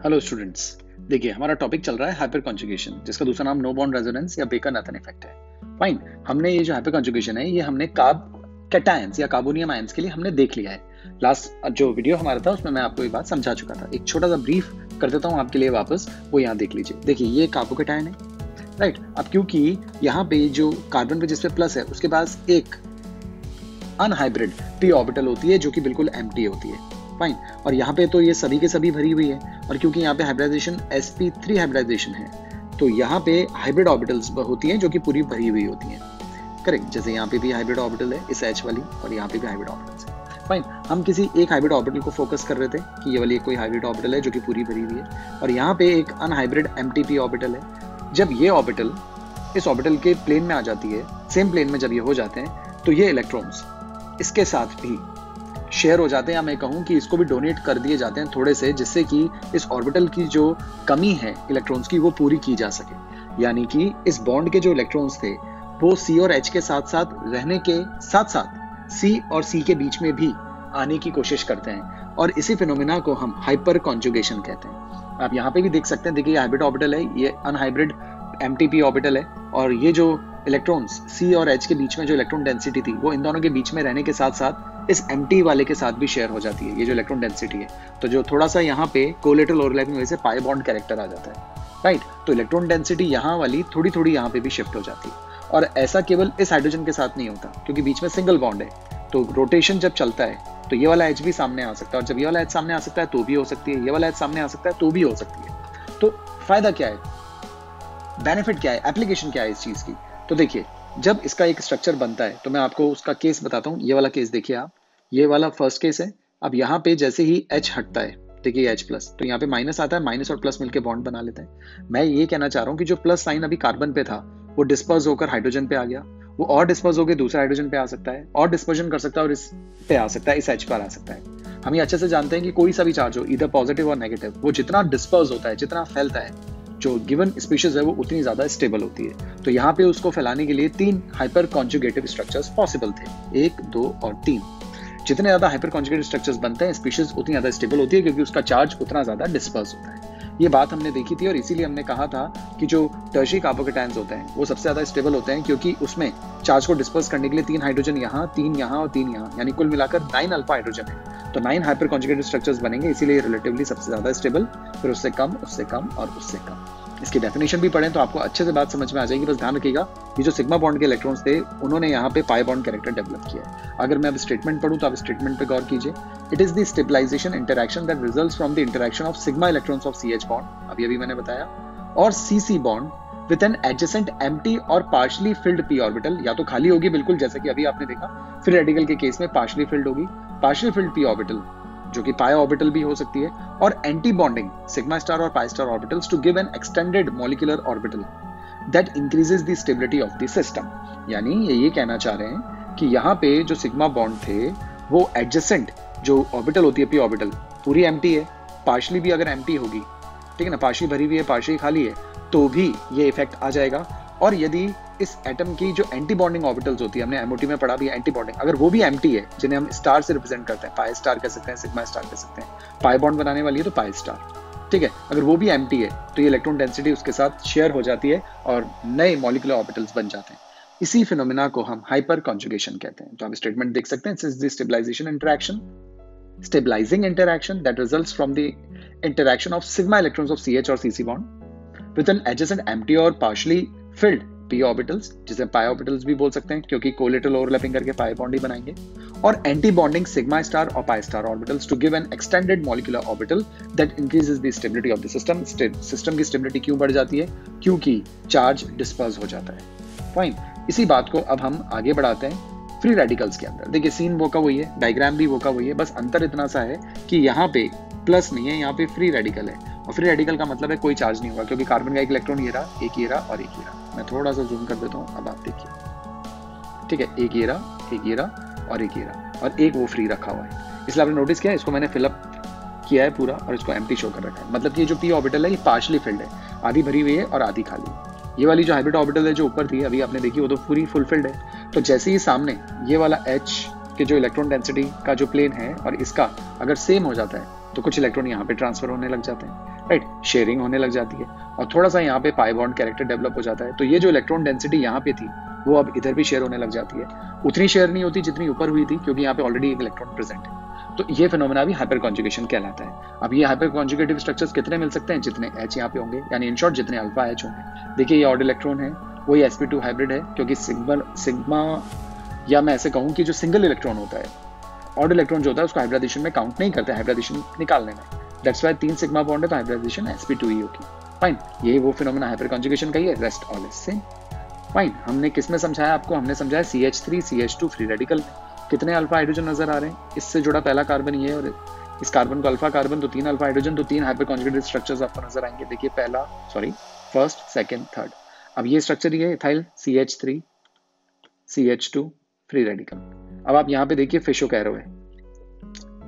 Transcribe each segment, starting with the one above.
Hello students, देखिए हमारा topic चल रहा है हाइपर कॉन्जुगेशन, जिसका दूसरा नाम नो बॉन्ड रेजोनेंस या बेकर-नाथन इफेक्ट है। फाइन, हमने ये जो हाइपर कॉन्जुगेशन है ये हमने कार्ब कैटायंस या कार्बोनियम आयंस के लिए हमने देख लिया है। लास्ट जो वीडियो हमारा था उसमें मैं आपको ये बात समझा चुका था। एक छोटा सा ब्रीफ कर देता हूँ आपके लिए वापस, वो यहाँ देख लीजिए। देखिए ये कार्बो कैटायन है, राइट। अब क्योंकि यहाँ पे जो कार्बन पे जिसपे प्लस है उसके पास एक अनहाइब्रिड पी ऑर्बिटल होती है जो कि बिल्कुल एम्प्टी होती है। फाइन, और यहाँ पे तो ये सभी के सभी भरी हुई है, और क्योंकि यहाँ पे हाइब्रिडाइजेशन sp3 हाइब्रिडाइजेशन है तो यहाँ पे हाइब्रिड ऑर्बिटल्स होती हैं जो कि पूरी भरी हुई होती हैं। करेक्ट, जैसे यहाँ पे भी हाइब्रिड ऑर्बिटल है इस H वाली, और यहाँ पे भी हाइब्रिड ऑर्बिटल्स है। फाइन, हम किसी एक हाइब्रिड ऑर्बिटल को फोकस कर रहे थे कि ये वाली कोई हाइब्रिड ऑर्बिटल है जो कि पूरी भरी हुई है, और यहाँ पे एक अनहाइब्रिड एम्प्टी ऑर्बिटल है। जब ये ऑर्बिटल इस ऑर्बिटल के प्लेन में आ जाती है, सेम प्लेन में जब ये हो जाते हैं, तो ये इलेक्ट्रॉन्स इसके साथ भी शेयर हो जाते हैं, या मैं कहूं कि इसको भी डोनेट कर दिए जाते हैं थोड़े से, जिससे कि इस ऑर्बिटल की जो कमी है इलेक्ट्रॉन्स की वो पूरी की जा सके। यानी कि इस बॉन्ड के जो इलेक्ट्रॉन्स थे वो C और H के साथ साथ रहने के साथ साथ C और C के बीच में भी आने की कोशिश करते हैं, और इसी फिनोमेना को हम हाइपर कॉन्जुगेशन कहते हैं। आप यहाँ पे भी देख सकते हैं, देखिए हाइब्रिड ऑर्बिटल है, ये अनहाइब्रिड MTP ऑर्बिटल है, और ये जो इलेक्ट्रॉन्स C और H के बीच में जो इलेक्ट्रॉन डेंसिटी थी वो इन दोनों के बीच में रहने के साथ साथ इस एम्प्टी वाले के साथ भी शेयर हो जाती है, ये जो इलेक्ट्रॉन डेंसिटी है। तो जो थोड़ा सा यहाँ पे कोलेटरल ओवरलैपिंग वजह से पाई बॉन्ड कैरेक्टर आ जाता है, राइट। तो इलेक्ट्रॉन डेंसिटी यहाँ वाली थोड़ी थोड़ी यहाँ पे भी शिफ्ट हो जाती है, और ऐसा केवल इस हाइड्रोजन के साथ नहीं होता क्योंकि बीच में सिंगल बॉन्ड है। तो रोटेशन जब चलता है तो ये वाला H भी सामने आ सकता है, और जब ये वाला H सामने आ सकता है तो भी हो सकती है, ये वाला H सामने आ सकता है तो भी हो सकती है। तो फायदा क्या है, बेनिफिट क्या है, एप्लीकेशन क्या है इस चीज की? तो देखिए, जब इसका एक स्ट्रक्चर बनता है तो मैं आपको उसका केस बताता हूँ। ये वाला केस देखिए आप, ये वाला फर्स्ट केस है। अब यहाँ पे जैसे ही H हटता है, देखिए H प्लस, तो यहाँ पे माइनस आता है, माइनस और प्लस मिलकर बॉन्ड बना लेते हैं। मैं ये कहना चाह रहा हूँ कि जो प्लस साइन अभी कार्बन पे था वो डिस्पर्स होकर हाइड्रोजन पे आ गया, वो और डिस्पर्स होकर दूसरे हाइड्रोजन पे आ सकता है, और डिस्पर्जन कर सकता है और इस पे आ सकता है, इस H पर आ सकता है। हम ये अच्छे से जानते हैं कि कोई सा भी चार्ज हो, इधर पॉजिटिव और नेगेटिव, वो जितना डिस्पर्स होता है, जितना फैलता है, जो गिवन स्पीशीज है वो उतनी ज्यादा स्टेबल होती है। तो यहाँ पे उसको फैलाने के लिए 3 हाइपर कॉन्जुगेटिव स्ट्रक्चर्स पॉसिबल थे, 1, 2 और 3। जितने ज्यादा हाइपर कॉन्जुगेटिव स्ट्रक्चर्स बनते हैं स्पीशीज उतनी ज्यादा स्टेबल होती है, क्योंकि उसका चार्ज उतना ज्यादा डिस्पर्स होता है। ये बात हमने देखी थी, और इसीलिए हमने कहा था कि जो टर्शियरी कार्बोकैटायंस होते हैं वो सबसे ज्यादा स्टेबल होते हैं, क्योंकि उसमें चार्ज को डिस्पर्स करने के लिए 3 हाइड्रोजन यहाँ, 3 यहाँ और 3 यहाँ, यानी कुल मिलाकर 9 अल्फा हाइड्रोजन है। तो 9 हाइपर कॉन्जुगेटिव स्ट्रक्चर्स बनेंगे, इसीलिए रिलेटिवली सबसे ज्यादा स्टेबल, फिर उससे कम, उससे कम और उससे कम। इसकी डेफिनेशन भी पढ़ें तो आपको अच्छे से बात समझ में आ जाएगी। बस ध्यान रखिएगा, ये जो सिग्मा बॉन्ड के इलेक्ट्रॉन्स थे उन्होंने यहाँ पे पाई बॉन्ड कैरेक्टर डेवलप किया है। अगर मैं अब स्टेटमेंट पढ़ूं तो आप स्टेटमेंट पे गौर कीजिए। It is the stabilization interaction that results from the interaction of sigma electrons of CH bond, अभी मैंने बताया, और CC bond with an adjacent empty और पार्शियली फिल्ड p ऑर्बिटल। या तो खाली होगी बिल्कुल, जैसे कि अभी आपने देखा, फ्री रेडिकल के केस में पार्शियली फिल्ड होगी, पार्शियली फिल्ड p ऑर्बिटल जो कि पाई ऑर्बिटल भी हो सकती है, और एंटी बॉन्डिंग सिग्मा स्टार और pi star orbitals to give an extended molecular orbital that increases the stability of the system. यानी ये कहना चाह रहे हैं कि यहाँ पे जो सिग्मा बॉन्ड थे वो एडजेसेंट जो ऑर्बिटल होती है p ऑर्बिटल पूरी एम्प्टी है, पार्शियली भी अगर एम्प्टी होगी, ठीक है ना, पार्शियली भरी हुई है, पार्शियली खाली है, तो भी ये इफेक्ट आ जाएगा। और यदि इस एटम की जो एंटी बॉन्डिंग ऑर्बिटल्स होती है, हमने MOT में पढ़ा भी एंटी बॉन्डिंग, अगर वो भी एम्प्टी है, जिन्हें हम स्टार से रिप्रेजेंट करते हैं, पाई स्टार कह सकते हैं, सिग्मा स्टार कह सकते हैं, पाई बॉन्ड बनाने वाली है तो पाई स्टार, ठीक है, अगर वो भी एम्प्टी है तो ये इलेक्ट्रॉन डेंसिटी उसके साथ शेयर हो जाती है और नए मॉलिक्यूलर ऑर्बिटल्स बन जाते हैं। इसी फिनोमेना को हम हाइपर कॉन्जुगेशन कहते हैं। तो आप स्टेटमेंट देख सकते हैं, since the stabilization interaction, stabilizing interaction that results from the interaction of sigma electrons of CH or CC bond with an adjacent empty or partially filled p orbitals, जिसे pi orbitals भी बोल सकते हैं क्योंकि collateral overlapping करके pi बॉन्ड ही बनाएंगे, और एंटी बॉन्डिंग सिग्मा स्टार और pi star orbitals to give an extended molecular orbital that increases the stability of the system. System की स्टेबिलिटी क्यों बढ़ जाती है? क्योंकि चार्ज डिस्पर्स हो जाता है। फाइन, इसी बात को अब हम आगे बढ़ाते हैं फ्री रेडिकल्स के अंदर। देखिए सीन वो का वही है, डायग्राम भी वो का वही है, बस अंतर इतना सा है कि यहाँ पे प्लस नहीं है, यहाँ पे फ्री रेडिकल है, और फ्री रेडिकल का मतलब है कोई चार्ज नहीं होगा, क्योंकि कार्बन का एक इलेक्ट्रॉन ये रहा, एक ये रहा और एक ये रहा। मैं थोड़ा सा जूम कर देता हूँ, अब आप देखिए, ठीक है, एक ये रहा, एक ये रहा और एक ये रहा, और एक वो फ्री रखा हुआ है। इसलिए आपने नोटिस किया, इसको मैंने फिलअप किया है पूरा और इसको एम्प्टी शो कर रखा है। मतलब कि ये जो p ऑर्बिटल है ये पार्शियली फिल्ड है, आधी भरी हुई है और आधी खाली है। ये वाली जो हाइब्रिड ऑर्बिटल है जो ऊपर थी अभी आपने देखी, वो तो पूरी फुलफिल्ड है। तो जैसे ही सामने ये वाला H के जो इलेक्ट्रॉन डेंसिटी का जो प्लेन है और इसका अगर सेम हो जाता है तो कुछ इलेक्ट्रॉन यहाँ पे ट्रांसफर होने लग जाते हैं, राइट, शेयरिंग होने लग जाती है और थोड़ा सा यहाँ पे पाई बॉन्ड कैरेक्टर डेवलप हो जाता है। तो ये जो इलेक्ट्रॉन डेंसिटी यहाँ पे थी वो अब इधर भी शेयर होने लग जाती है। उतनी शेयर नहीं होती जितनी ऊपर हुई थी, क्योंकि यहाँ पे ऑलरेडी एक इलेक्ट्रॉन प्रेजेंट है। तो ये फिनोमेना भी हाइपर कॉन्जुगेशन कहलाता है। अब ये हाइपर कॉन्जुगेटिव स्ट्रक्चर्स कितने मिल सकते हैं? जितने H यहाँ पे होंगे, यानी इन शॉर्ट जितने अल्फा H होंगे। देखिए ये ऑड इलेक्ट्रॉन है, वही sp2 हाइब्रिड है, क्योंकि सिग्मा या मैं ऐसे कहूँ कि जो सिंगल इलेक्ट्रॉन होता है, ऑड इलेक्ट्रॉन जो होता है उसको हाइब्रिडाइजेशन में काउंट नहीं करते, हाइब्रिडाइजेशन निकालने में। दैट्स वाई 3 सिग्मा बॉन्ड है तो हाइब्रिडाइजेशन sp2 ही होगी। फाइन, ये वो फिनोमेना हाइपर कॉन्जुगेशन का ही है, rest all is same. Fine, हमने किस में समझाया आपको? हमने समझाया CH3 CH2 फ्री रेडिकल में। कितने अल्फा हाइड्रोजन नजर आ रहे हैं? इससे जुड़ा पहला कार्बन ये है और इस कार्बन को अल्फा कार्बन, तो 3 अल्फा हाइड्रोजन, तो 3 हाइपर कॉन्जुगेटेड स्ट्रक्चर्स आपको नजर आएंगे। देखिए फर्स्ट, सेकंड, थर्ड। अब ये स्ट्रक्चर ये है ethyl CH3 CH2 free radical. अब आप यहाँ पे देखिए फिशो कैरो है,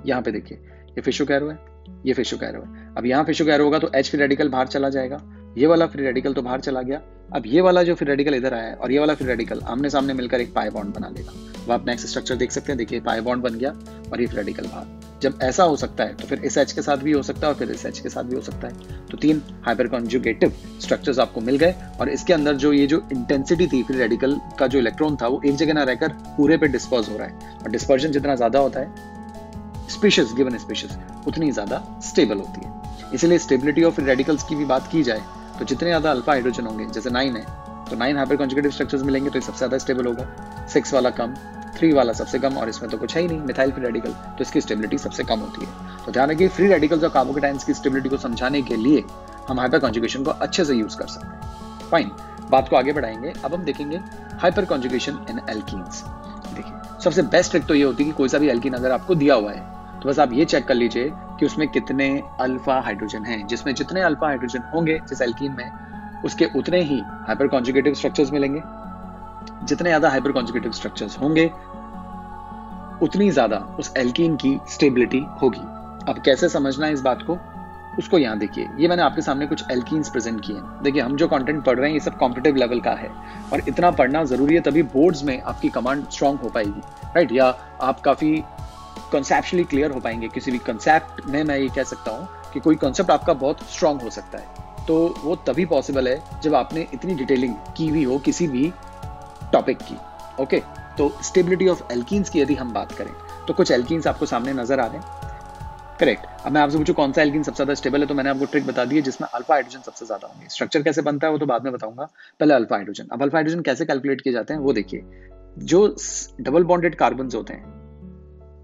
यहाँ पे देखिए ये फिशो कैरो है, ये फिशो कैरो है। अब यहाँ फिशो कैरो होगा तो H फ्री रेडिकल बाहर चला जाएगा, ये वाला फ्री रेडिकल तो बाहर चला गया। अब ये वाला जो फ्री रेडिकल इधर आया है और ये वाला फ्री रेडिकल आमने सामने मिलकर एक पाई बॉन्ड बना लेगा। अब आप नेक्स्ट स्ट्रक्चर देख सकते हैं, देखिए पाई बॉन्ड बन गया और ये फ्री रेडिकल बाहर। जब ऐसा हो सकता है तो फिर इस H के साथ भी हो सकता है और फिर इस H के साथ भी हो सकता है। तो 3 हाइपर कॉन्जुगेटिव स्ट्रक्चर्स आपको मिल गए और इसके अंदर जो ये जो इंटेंसिटी थी फ्री रेडिकल का जो इलेक्ट्रॉन था वो एक जगह ना रहकर पूरे पे डिस्पर्स हो रहा है, और डिस्पर्जन जितना ज्यादा होता है स्पीशीज गिवन स्पीशीज उतनी ज्यादा स्टेबल होती है। इसलिए स्टेबिलिटी ऑफ रेडिकल्स की भी बात की जाए तो जितने ज्यादा अल्फा हाइड्रोजन होंगे, जैसे 9 है तो 9 हाइपर कॉन्जुगेटिव स्ट्रक्चर्स मिलेंगे तो ये सबसे ज्यादा स्टेबल होगा, 6 वाला कम, 3 वाला सबसे कम, और इसमें तो कुछ है ही नहीं मिथाइल फ्री रेडिकल, तो इसकी स्टेबिलिटी सबसे कम होती है। तो ध्यान रखिए फ्री रेडिकल्स और कार्बोकेटाइंस की स्टेबिलिटी को समझाने के लिए हम हाइपर कॉन्जुगेशन को अच्छे से यूज कर सकते हैं। फाइन, बात को आगे बढ़ाएंगे। अब हम देखेंगे हाइपर कॉन्जुगेशन इन एल्कीन्स। देखिए सबसे बेस्ट ट्रिक तो ये होती है कि कोई सा भी एल्कीन अगर आपको दिया हुआ है तो बस आप ये चेक कर लीजिए कि उसमें कितने अल्फा हाइड्रोजन हैं, जिसमें जितने अल्फा हाइड्रोजन होंगे जिस एल्कीन में उसके उतने ही हाइपर कॉन्जुगेटिव स्ट्रक्चर्स मिलेंगे। जितने ज्यादा हाइपर कॉन्जुगेटिव स्ट्रक्चर्स होंगे उतनी ज्यादा उस एल्कीन की स्टेबिलिटी होगी। अब कैसे समझना है इस बात को, उसको यहाँ देखिए। ये मैंने आपके सामने कुछ एल्कीन्स प्रेजेंट किए हैं। देखिए हम जो कंटेंट पढ़ रहे हैं ये सब कॉम्पिटिटिव लेवल का है और इतना पढ़ना जरूरी है, तभी बोर्ड्स में आपकी कमांड स्ट्रांग हो पाएगी, राइट, या आप काफी कॉन्सेप्चुअली क्लियर हो पाएंगे। किसी भी कॉन्सेप्ट में मैं ये कह सकता हूँ कि कोई कॉन्सेप्ट आपका बहुत स्ट्रांग हो सकता है, तो वो तभी पॉसिबल है जब आपने इतनी डिटेलिंग की हुई हो किसी भी टॉपिक की। ओके, तो स्टेबिलिटी ऑफ एल्कीन्स की यदि हम बात करें तो कुछ एल्कीन्स आपको सामने नजर आ रहे हैं, करेक्ट। अब मैं आपसे पूछूं कौन सा एल्कीन सबसे ज्यादा स्टेबल है, तो मैंने आपको ट्रिक बता दी है जिसमें अल्फा हाइड्रोजन सबसे ज्यादा होंगे। स्ट्रक्चर कैसे बनता है वो तो बाद में बताऊंगा, पहले अल्फा हाइड्रोजन। अब अल्फा हाइड्रोजन कैसे कैलकुलेट किए जाते हैं वो देखिए। जो डबल बॉन्डेड कार्बन होते हैं,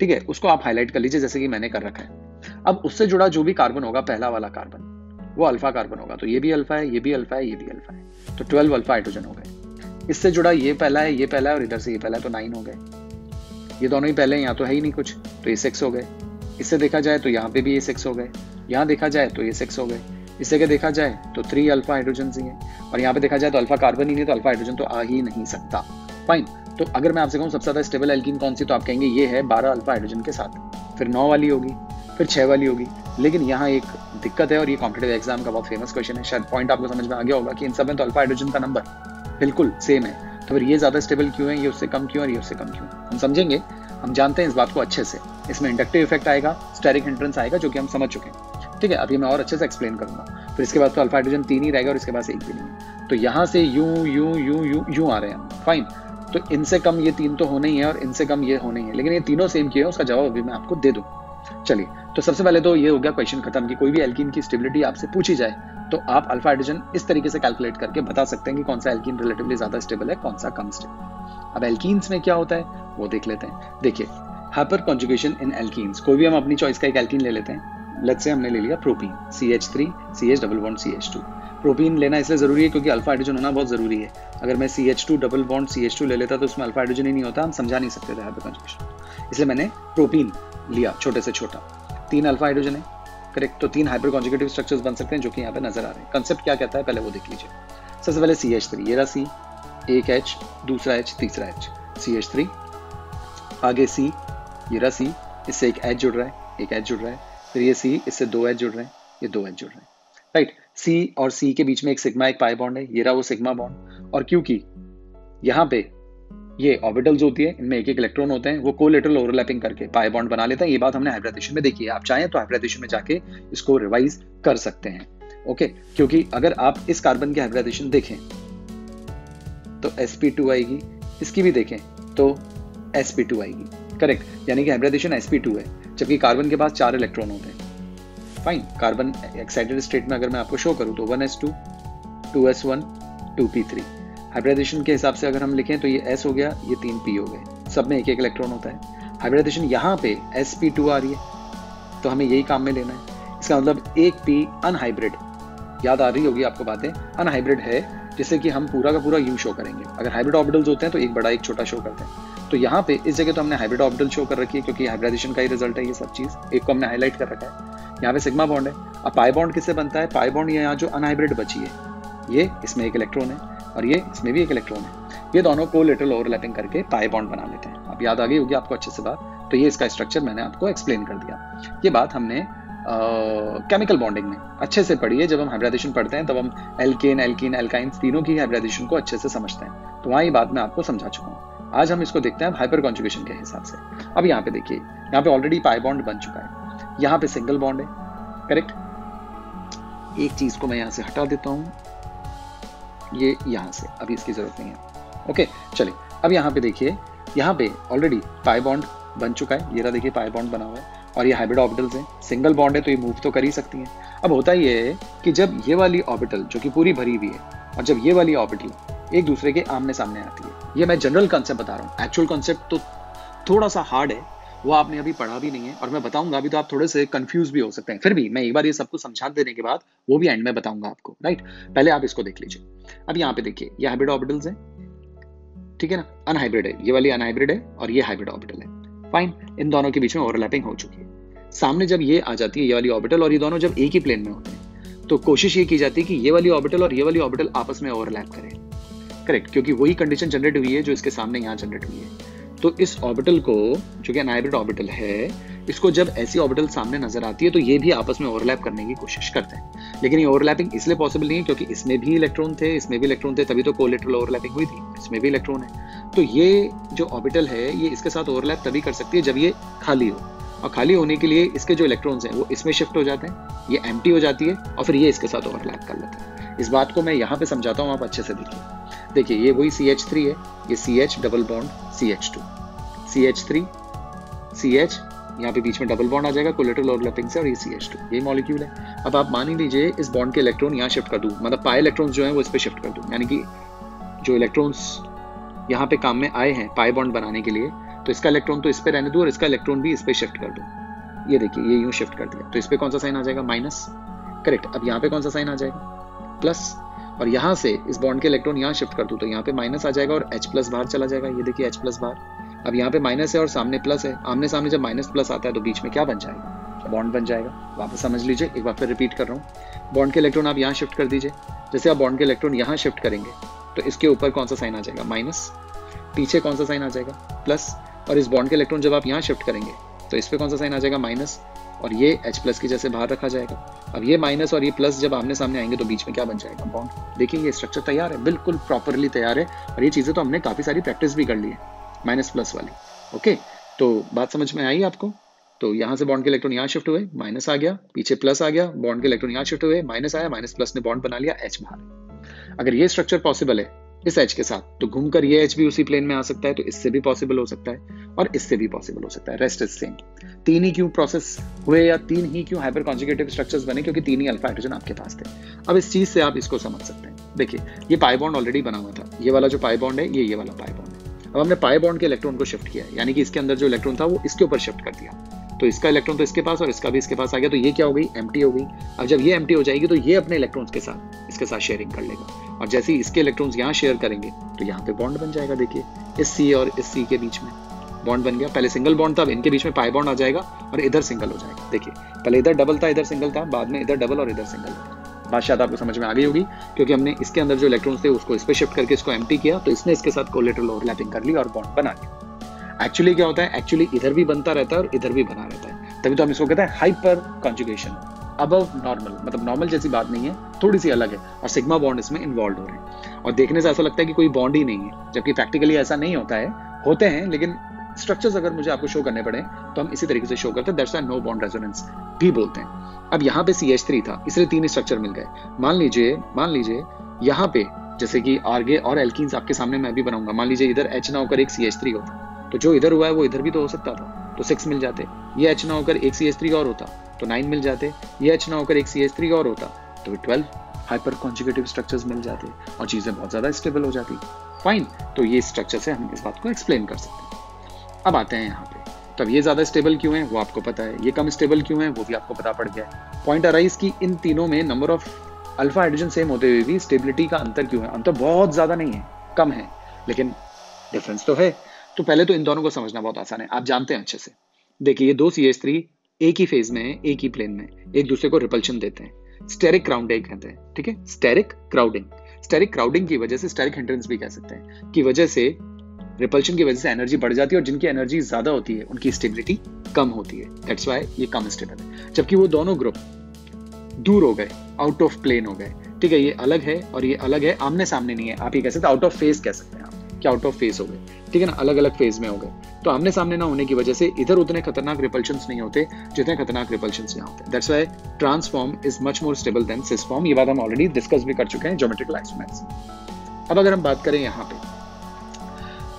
ठीक है, उसको आप हाईलाइट कर लीजिए जैसे कि मैंने कर रखा है। अब उससे जुड़ा जो भी कार्बन होगा, पहला वाला कार्बन वो अल्फा कार्बन होगा, तो ये भी अल्फा है, ये भी अल्फा है, ये भी अल्फा है, तो 12 अल्फा हाइड्रोजन हो गए। इससे जुड़ा ये पहला है, ये पहला है और इधर से ये पहला है, तो 9 हो गए। ये दोनों ही पहले हैं, यहाँ तो है ही नहीं कुछ, तो ये 6 हो गए। इससे देखा जाए तो यहाँ पे भी ये 6 हो गए, यहाँ देखा जाए तो ये 6 हो गए। इससे क्या देखा जाए तो 3 अल्फा हाइड्रोजन ही है, और यहाँ पे देखा जाए तो अल्फा कार्बन ही नहीं, तो अल्फा हाइड्रोजन तो आ ही नहीं सकता। फाइन, तो अगर मैं आपसे कहूँ सबसे ज्यादा स्टेबल एल्कीन कौन सी, तो आप कहेंगे ये है 12 अल्फा हाइड्रोजन के साथ, फिर 9 वाली होगी, फिर 6 वाली होगी। लेकिन यहाँ एक दिक्कत है और ये कॉम्पिटिटिव एग्जाम का बहुत फेमस क्वेश्चन है, शायद पॉइंट आपको समझ में आ गया होगा कि इन सब में तो अल्फा हाइड्रोजन का नंबर बिल्कुल सेम है, तो फिर ये ज्यादा स्टेबल क्यों है, ये उससे कम क्यों और ये उससे कम क्यों, हम समझेंगे। हम जानते हैं इस बात को अच्छे से। इसमें इंडक्टिव इफेक्ट आएगा, स्टेरिक हिंड्रेंस आएगा, जो कि हम समझ चुके हैं, ठीक है। अभी मैं और अच्छे से एक्सप्लेन करूंगा। फिर इसके बाद तो अल्फा हाइड्रोजन 3 ही रहेगा और इसके पास 1 भी नहीं है, तो यहाँ से यूं यूं यूं यूं यूं आ रहे हैं। फाइन, तो इनसे कम ये 3 तो होने ही है और इनसे कम ये होने ही है, लेकिन ये तीनों सेम किए हैं, उसका जवाब अभी मैं आपको दे दूं। चलिए, तो सबसे पहले तो ये हो गया क्वेश्चन खत्म कि कोई भी एल्कीन की स्टेबिलिटी आपसे पूछी जाए तो आप अल्फा हाइड्रोजन इस तरीके से कैलकुलेट करके बता सकते हैं कि कौन सा एल्कीन रिलेटिवली ज्यादा स्टेबल है, कौन सा कम स्टेबल। अब एल्कीन्स में क्या होता है वो देख लेते हैं। देखिए, हाइपर कॉन्जुगेशन इन एल्कीन्स, कोई भी हम अपनी चॉइस का एक एल्कीन ले लेते हैं। लेट्स से हमने ले लिया propene, CH3 CH double bond CH2। Propene लेना इसलिए जरूरी है क्योंकि अल्फा हाइड्रोजन होना बहुत जरूरी है। अगर मैं CH2 डबल बॉन्ड CH2 ले लेता तो उसमें अल्फा हाइड्रोजन ही नहीं होता, हम समझा नहीं सकते थे हाइपर कॉन्जुगेशन, इसलिए मैंने प्रोपीन लिया, छोटे से छोटा। 3 अल्फा हाइड्रोजन है, करेक्ट, तो 3 हाइपर कॉन्जुगेटिव स्ट्रक्चर्स बन सकते हैं जो कि यहाँ पे नजर आ रहे हैं। कंसेप्ट क्या कहता है पहले वो देख लीजिए। सबसे पहले CH3, ये रहा C, एक H, दूसरा H, तीसरा H, CH3, आगे C, ये रहा C, इससे एक H जुड़ रहा है, एक H जुड़ रहा है, फिर ये C, इससे 2 H जुड़ रहे हैं, ये 2 H जुड़ रहे हैं, राइट। C और C के बीच में एक सिग्मा, एक पाई बॉन्ड है, ये रहा वो सिग्मा बॉन्ड। और क्योंकि यहाँ पे ये ऑर्बिटल्स होती है, इनमें एक एक इलेक्ट्रॉन होते हैं, वो कोलेटरल ओवरलैपिंग करके पाई बॉन्ड बना लेते हैं। ये बात हमने हाइब्रिडाइजेशन में देखी है, आप चाहें तो हाइब्रिडाइजेशन में जाके इसको रिवाइज कर सकते हैं। ओके, क्योंकि अगर आप इस कार्बन की हाइब्रिडाइजेशन देखें तो sp2 आएगी, इसकी भी देखें तो sp2 आएगी, करेक्ट, यानी कि हाइब्रिडाइजेशन sp2 है, जबकि कार्बन के पास 4 इलेक्ट्रॉन होते हैं। फाइन, कार्बन एक्साइटेड स्टेट में अगर मैं आपको शो करूं तो 1s2, 2s1, 2p3। हाइब्रिडाइजेशन के हिसाब से अगर हम लिखें तो ये s हो गया, ये 3p हो गए, सब में एक एक इलेक्ट्रॉन होता है। हाइब्रिडाइजेशन यहाँ पे sp2 आ रही है, तो हमें यही काम में लेना है। इसका मतलब एक p अनहाइब्रिड, याद आ रही होगी आपको बातें, अनहाइब्रिड है, जिससे कि हम पूरा का पूरा यू शो करेंगे। अगर हाइब्रिड ऑर्बिटल्स होते हैं तो एक बड़ा एक छोटा शो करते हैं, तो यहाँ पे इस जगह तो हमने हाइब्रिड ऑर्बिटल शो कर रखी है, क्योंकि हाइब्रिडाइजेशन का ही रिजल्ट है ये सब चीज। एक को हमने हाईलाइट कर रखा है, यहाँ पे सिग्मा बॉन्ड है। अब पाई बॉन्ड किससे बनता है? पाई बॉन्ड यहाँ जो अनहाइब्रिड बची है, ये इसमें एक इलेक्ट्रॉन है और ये इसमें भी एक इलेक्ट्रॉन है, ये दोनों कोलेटरल ओवरलैपिंग करके पाई बॉन्ड बना लेते हैं। अब याद आ गई होगी आपको अच्छे से बात, तो ये इसका स्ट्रक्चर मैंने आपको एक्सप्लेन कर दिया। ये बात हमने केमिकल बॉन्डिंग में अच्छे से पढ़ी है। जब हम हाइब्रिडाइजेशन पढ़ते हैं तब हम एल्केन, एल्कीन, एल्काइंस तीनों की हाइब्रिडाइजेशन को अच्छे से समझते हैं, तो वहाँ ये बात मैं आपको समझा चुका हूँ। आज हम इसको देखते हैं हाइपर कॉन्जुगेशन के हिसाब से। अब यहाँ पे देखिए, यहाँ पे ऑलरेडी पाई बॉन्ड बन चुका है, यहाँ पे सिंगल बॉन्ड है, करेक्ट। एक चीज को मैं यहाँ से हटा देता हूँ, ये यहाँ से, अभी इसकी जरूरत नहीं है। ओके, चलिए अब यहाँ पे देखिए, यहाँ पे ऑलरेडी पाई बॉन्ड बन चुका है, ये रहा देखिए पाई बॉन्ड बना हुआ है, और ये हाइब्रिड ऑर्बिटल्स हैं, सिंगल बॉन्ड है तो ये मूव तो कर ही सकती हैं। अब होता ये है कि जब ये वाली ऑर्बिटल जो कि पूरी भरी हुई है और जब ये वाली ऑर्बिटल एक दूसरे के आमने सामने आती है, ये मैं जनरल कॉन्सेप्ट बता रहा हूँ, एक्चुअल कॉन्सेप्ट तो थोड़ा सा हार्ड है, वो आपने अभी पढ़ा भी नहीं है और मैं बताऊंगा अभी, तो आप थोड़े से कंफ्यूज भी हो सकते हैं। फिर भी मैं एक बार ये सबको समझा देने के बाद वो भी एंड में बताऊंगा आपको, राइट। पहले आप इसको देख लीजिए। अब यहाँ पे देखिए, ये हाइब्रिड ऑर्बिटल्स हैं, ठीक है ना, अनहाइब्रिड है, ये वाली अनहाइब्रिड है और ये हाइब्रिड ऑर्बिटल है। फाइन, इन दोनों के बीच में ओवरलैपिंग हो चुकी है। सामने जब ये आ जाती है ये वाली ऑर्बिटल और ये दोनों जब एक ही प्लेन में होते हैं, तो कोशिश ये की जाती है कि ये वाली ऑर्बिटल और ये वाली ऑर्बिटल आपस में ओवरलैप करें, करेक्ट, क्योंकि वही कंडीशन जनरेट हुई है जो इसके सामने यहाँ जनरेट हुई है। तो इस ऑर्बिटल को, जो कि अनहाइब्रिड ऑर्बिटल है, इसको जब ऐसी ऑर्बिटल सामने नजर आती है तो ये भी आपस में ओवरलैप करने की कोशिश करते हैं, लेकिन ये ओवरलैपिंग इसलिए पॉसिबल नहीं है क्योंकि इसमें भी इलेक्ट्रॉन थे, इसमें भी इलेक्ट्रॉन थे, तभी तो कोलेटरल ओवरलैपिंग हुई थी, इसमें भी इलेक्ट्रॉन है। तो ये जो ऑर्बिटल है ये इसके साथ ओवरलैप तभी कर सकती है जब ये खाली हो, और खाली होने के लिए इसके जो इलेक्ट्रॉन्स हैं वो इसमें शिफ्ट हो जाते हैं, ये एम्प्टी हो जाती है और फिर ये इसके साथ ओवरलैप कर लेते हैं। इस बात को मैं यहाँ पे समझाता हूँ, आप अच्छे से देखिए। देखिए ये वही CH3 है, ये CH double bond CH2, CH3 CH, यहाँ पे बीच में डबल बॉन्ड आ जाएगा कोलेटरल ओवरलैपिंग से, और ये CH2, ये मॉलिक्यूल है। अब आप मान ही लीजिए इस बॉन्ड के इलेक्ट्रॉन यहाँ शिफ्ट कर दूँ, मतलब पाई इलेक्ट्रॉन्स जो है वो इस पे शिफ्ट कर दूँ, यानी कि जो इलेक्ट्रॉन्स यहाँ पे काम में आए हैं पाई बॉन्ड बनाने के लिए, तो इसका इलेक्ट्रॉन तो इस पे रहने दूँ और इसका इलेक्ट्रॉन भी इस पे शिफ्ट कर दूँ। ये देखिए ये यूं शिफ्ट कर दिया, तो इस पे कौन सा साइन आ जाएगा? Minus, correct. अब यहाँ पे कौन सा साइन आ जाएगा? प्लस, और यहाँ से इस बॉन्ड के इलेक्ट्रॉन यहाँ शिफ्ट कर दूँ तो यहाँ पे माइनस आ जाएगा और H प्लस बाहर चला जाएगा, ये देखिए H प्लस बाहर। अब यहाँ पे माइनस है और सामने प्लस है, आमने सामने जब माइनस प्लस आता है तो बीच में क्या बन जाएगा? बॉन्ड बन जाएगा। वापस समझ लीजिए, एक बार फिर रिपीट कर रहा हूँ। बॉन्ड के इलेक्ट्रॉन आप यहाँ शिफ्ट कर दीजिए, जैसे आप बॉन्ड के इलेक्ट्रॉन यहाँ शिफ्ट करेंगे तो इसके ऊपर कौन सा साइन आ जाएगा? माइनस, पीछे कौन सा साइन आ जाएगा? प्लस, और इस बॉन्ड के इलेक्ट्रॉन जब आप यहाँ शिफ्ट करेंगे तो इस पे कौन सा साइन आ जाएगा? माइनस, और ये H प्लस की जैसे बाहर रखा जाएगा। अब ये माइनस और ये प्लस जब आमने सामने आएंगे तो बीच में क्या बन जाएगा? बॉन्ड। देखिए ये स्ट्रक्चर तैयार है, बिल्कुल प्रॉपरली तैयार है, और ये चीजें तो हमने काफी सारी प्रैक्टिस भी कर ली है माइनस प्लस वाली। ओके, तो बात समझ में आई आपको? तो यहाँ से बॉन्ड के इलेक्ट्रॉन यहाँ शिफ्ट हुए, माइनस आ गया, पीछे प्लस आ गया, बॉन्ड के इलेक्ट्रॉन यहाँ शिफ्ट हुए, माइनस आया, माइनस प्लस ने बॉन्ड बना लिया, H बाहर। अगर ये स्ट्रक्चर पॉसिबल है इस H के साथ, तो घूमकर ये H भी उसी प्लेन में आ सकता है, तो इससे भी पॉसिबल हो सकता है और इससे भी पॉसिबल हो सकता है। Rest is same. तीन ही क्यों प्रोसेस हुए या तीन ही क्यों हाइपर कॉन्जुगेटिव स्ट्रक्चर्स बने? क्योंकि तीन ही अल्फा हाइड्रोजन आपके पास थे। अब इस चीज से आप इसको समझ सकते हैं। देखिए ये पाई बॉन्ड ऑलरेडी बना हुआ था, ये वाला जो पाई बॉन्ड है ये वाला पाई बॉन्ड है। अब हमने पाई बॉन्ड के इलेक्ट्रॉन को शिफ्ट किया है, यानी कि इसके अंदर जो इलेक्ट्रॉन था वो इसके ऊपर शिफ्ट कर दिया, तो इसका इलेक्ट्रॉन तो इसके पास और इसका भी इसके पास आ गया, तो ये क्या हो गई? एम्प्टी हो गई। अब जब ये एम्प्टी हो जाएगी तो ये अपने इलेक्ट्रॉन्स के साथ इसके साथ शेयरिंग कर लेगा, और जैसे ही इसके इलेक्ट्रॉन्स यहाँ शेयर करेंगे तो यहाँ पे बॉन्ड बन जाएगा। देखिए इस C और इस C के बीच में बॉन्ड बन गया। पहले सिंगल बॉन्ड था, अब इनके बीच में पाई बॉन्ड आ जाएगा और इधर सिंगल हो जाएगा। देखिए पहले इधर डबल था, इधर सिंगल था, बाद में इधर डबल और इधर सिंगल। बात शायद आपको समझ में आ गई होगी, क्योंकि हमने इसके अंदर जो इलेक्ट्रॉन्स थे उसको इस पे शिफ्ट करके इसको एम्प्टी किया, तो इसने इसके साथ कोलेटरल ओवरलैपिंग कर ली और बॉन्ड बना लिया। एक्चुअली क्या होता है? एक्चुअली इधर भी बनता रहता है और इधर भी बना रहता है, तभी तो हम इसको कहते हैं हाइपर कॉन्जुगेशन। अबव नॉर्मल, मतलब नॉर्मल जैसी बात नहीं है, थोड़ी सी अलग है, और सिग्मा बॉन्ड इसमें इन्वॉल्व हो रहे हैं। और देखने से ऐसा लगता है कि कोई बॉन्ड ही नहीं है, जबकि प्रैक्टिकली ऐसा नहीं होता है, होते हैं, लेकिन स्ट्रक्चर्स अगर मुझे आपको शो करने पड़े तो हम इसी तरीके से शो करते हैं, that's why no bond resonance भी बोलते हैं। अब यहाँ पे CH3 था, इसलिए 3 स्ट्रक्चर मिल गए। मान लीजिए यहाँ पे जैसे कि आर्गे और एल्कीन्स आपके सामने मैं भी बनाऊंगा, मान लीजिए इधर H ना होकर एक CH3 होता, तो जो इधर हुआ है वो इधर भी तो हो सकता था, तो 6 मिल जाते। ये H ना होकर एक CH3 और होता तो 9 मिल जाते, ये H ना होकर एक CH3 और होता तो 12 हाइपर कॉन्जुगेटिव स्ट्रक्चर्स मिल जाते और चीजें बहुत ज्यादा स्टेबल हो जाती। फाइन, तो ये स्ट्रक्चर से हम इस बात को एक्सप्लेन कर सकते हैं। अब आते हैं यहाँ पे, तब ये ज्यादा स्टेबल क्यों है वो आपको पता है, ये कम स्टेबल क्यों है वो भी आपको पता पड़ गया है। पॉइंट अराइज की इन तीनों में number of alpha hydrogen same होते हुए भी स्टेबिलिटी का अंतर क्यों है? अंतर बहुत ज्यादा नहीं है, कम है, लेकिन डिफरेंस तो है। तो पहले तो इन दोनों को समझना बहुत आसान है, आप जानते हैं अच्छे से। देखिए ये दो CH3 एक ही फेज में है, एक ही प्लेन में, एक दूसरे को रिपल्शन देते हैं, स्टेरिक क्राउडिंग कहते हैं, ठीक है, स्टेरिक क्राउडिंग की वजह से, स्टेरिक हिंड्रेंस भी कह सकते हैं, की वजह से, रिपल्शन की वजह से एनर्जी बढ़ जाती है, और जिनकी एनर्जी ज्यादा होती है उनकी स्टेबिलिटी कम होती है, दैट्स व्हाई ये कम स्टेबल है। जबकि वो दोनों ग्रुप दूर हो गए, आउट ऑफ प्लेन हो गए, ठीक है, ये अलग है और ये अलग है, आमने सामने नहीं है, आप ये कह सकते हैं आउट ऑफ फेज कह सकते हैं आप, कि आउट ऑफ फेज हो गए, ठीक है ना, अलग अलग फेज में हो गए। तो आमने सामने ना होने की वजह से इधर उतने खतरनाक रिपल्शंस नहीं होते जितने खतरनाक रिपल्शंस यहाँ होते हैं, that's why trans form is much more stable than cis form. ये बात हम ऑलरेडी डिस्कस भी कर चुके हैं ज्योमेट्रिकल आइसोमेर्स। अब अगर हम बात करें यहाँ पे,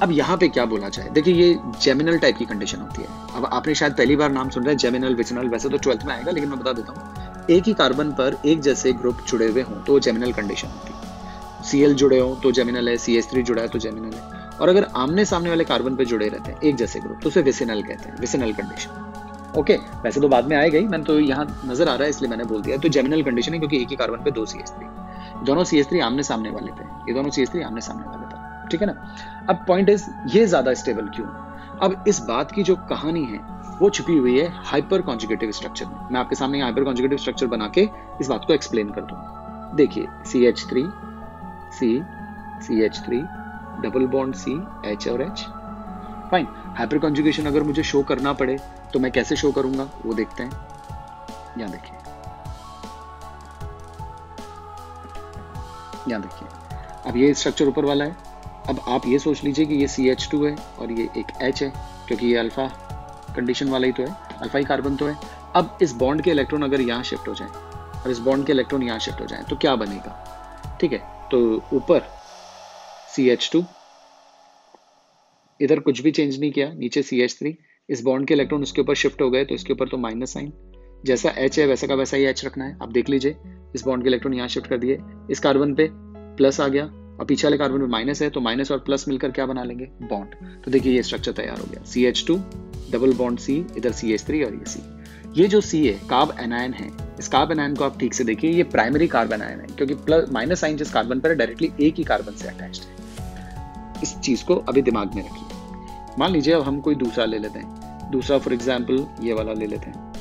अब यहाँ पे क्या बोला जाए, देखिए ये जेमिनल टाइप की कंडीशन होती है। अब आपने शायद पहली बार नाम सुन रहे हैं जेमिनल विसिनल, वैसे तो 12th में आएगा, लेकिन मैं बता देता हूँ, एक ही कार्बन पर एक जैसे ग्रुप जुड़े हुए हों तो जेमिनल कंडीशन होती है। Cl जुड़े हो तो जेमिनल है, CH3 जुड़ा है तो जेमिनल है, और अगर आमने सामने वाले कार्बन पे जुड़े रहते हैं एक जैसे ग्रुप तो उसे विसिनल कहते हैं, विसिनल कंडीशन। ओके, वैसे तो बाद में आएगा ही, मैंने तो यहाँ नजर आ रहा है इसलिए मैंने बोल दिया, तो जेमिनल कंडीशन है क्योंकि एक ही कार्बन पे दो CH3, दोनों CH3 आमने सामने वाले थे, ये दोनों CH3 आमने सामने वाले थे, ठीक है ना। अब पॉइंट इज ये ज्यादा स्टेबल क्यों? अब इस बात की जो कहानी है वो छुपी हुई है हाइपर कॉन्जुगेटिव स्ट्रक्चर में। मैं आपके सामने हाइपर कॉन्जुगेटिव स्ट्रक्चर बना के इस बात को एक्सप्लेन कर दूंगा। देखिए CH3 C CH3 double bond C H और H, फाइन। हाइपर कॉन्जुगेशन अगर मुझे शो करना पड़े तो मैं कैसे शो करूंगा वो देखते हैं। यहां देखिए, यहां देखिए, अब ये स्ट्रक्चर ऊपर वाला है। अब आप ये सोच लीजिए कि ये CH2 है और ये एक H है, क्योंकि ये अल्फा कंडीशन वाला ही तो है, अल्फा ही कार्बन तो है। अब इस बॉन्ड के इलेक्ट्रॉन अगर यहाँ शिफ्ट हो जाए और इस बॉन्ड के इलेक्ट्रॉन यहाँ शिफ्ट हो जाए तो क्या बनेगा? ठीक है, तो ऊपर CH2, इधर कुछ भी चेंज नहीं किया, नीचे CH3, इस बॉन्ड के इलेक्ट्रॉन उसके ऊपर शिफ्ट हो गए तो इसके ऊपर तो माइनस साइन, जैसा H है वैसा का वैसा ही H रखना है। आप देख लीजिए, इस बॉन्ड के इलेक्ट्रॉन यहाँ शिफ्ट कर दिए, इस कार्बन पे प्लस आ गया और पीछे वाले कार्बन पे माइनस है, तो माइनस और प्लस मिलकर क्या बना लेंगे? बॉन्ड। तो देखिए ये स्ट्रक्चर तैयार हो गया, CH2 डबल बॉन्ड C, इधर CH3 और ये C। ये जो C है कार्ब एनायन है, इस कार्ब एनायन को आप ठीक से देखिए, ये प्राइमरी कार्ब एनायन है क्योंकि प्लस माइनस साइन जिस कार्बन पर है डायरेक्टली एक ही कार्बन से अटैच्ड है। इस चीज को अभी दिमाग में रखिए। मान लीजिए अब हम कोई दूसरा ले लेते हैं, दूसरा फॉर एग्जांपल ये वाला ले लेते हैं,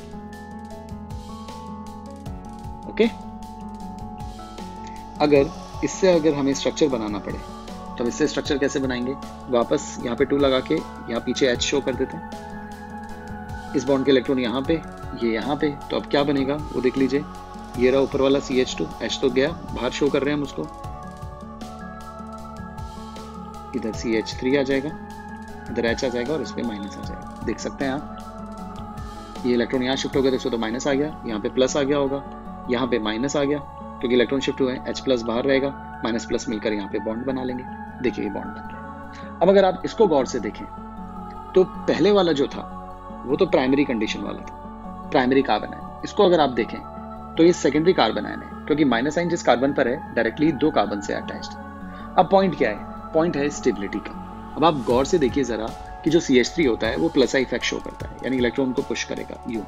ओके। अगर हमें स्ट्रक्चर बनाना पड़े तो इससे स्ट्रक्चर कैसे बनाएंगे? वापस यहाँ पे 2 लगा के यहाँ पीछे H शो कर देते हैं, इस बॉन्ड के इलेक्ट्रॉन यहाँ पे, ये यहाँ पे, तो अब क्या बनेगा वो देख लीजिए। ये रहा ऊपर वाला CH2, H तो गया बाहर, शो कर रहे हैं हम उसको, इधर CH3 आ जाएगा, इधर H आ जाएगा और इस पे माइनस आ जाएगा। देख सकते हैं आप, ये इलेक्ट्रॉन यहाँ शिफ्ट हो गया तो इसको तो माइनस आ गया, यहाँ पे प्लस आ गया होगा, यहाँ पे माइनस आ गया क्योंकि इलेक्ट्रॉन शिफ्ट हुए, H प्लस बाहर रहेगा, माइनस प्लस मिलकर यहाँ पे बॉन्ड बना लेंगे। देखिए ये बॉन्ड बन गया। अब अगर आप इसको गौर से देखें तो पहले वाला जो था वो तो प्राइमरी कंडीशन वाला था, प्राइमरी कार्बन है। इसको अगर आप देखें तो ये सेकेंडरी कार्बन है, क्योंकि माइनस साइन जिस कार्बन पर है डायरेक्टली 2 कार्बन से अटैच्ड। अब पॉइंट क्या है? पॉइंट है स्टेबिलिटी का। अब आप गौर से देखिए जरा कि जो CH3 होता है वो प्लस आई इफेक्ट शो करता है, यानी इलेक्ट्रॉन को पुश करेगा, यूं,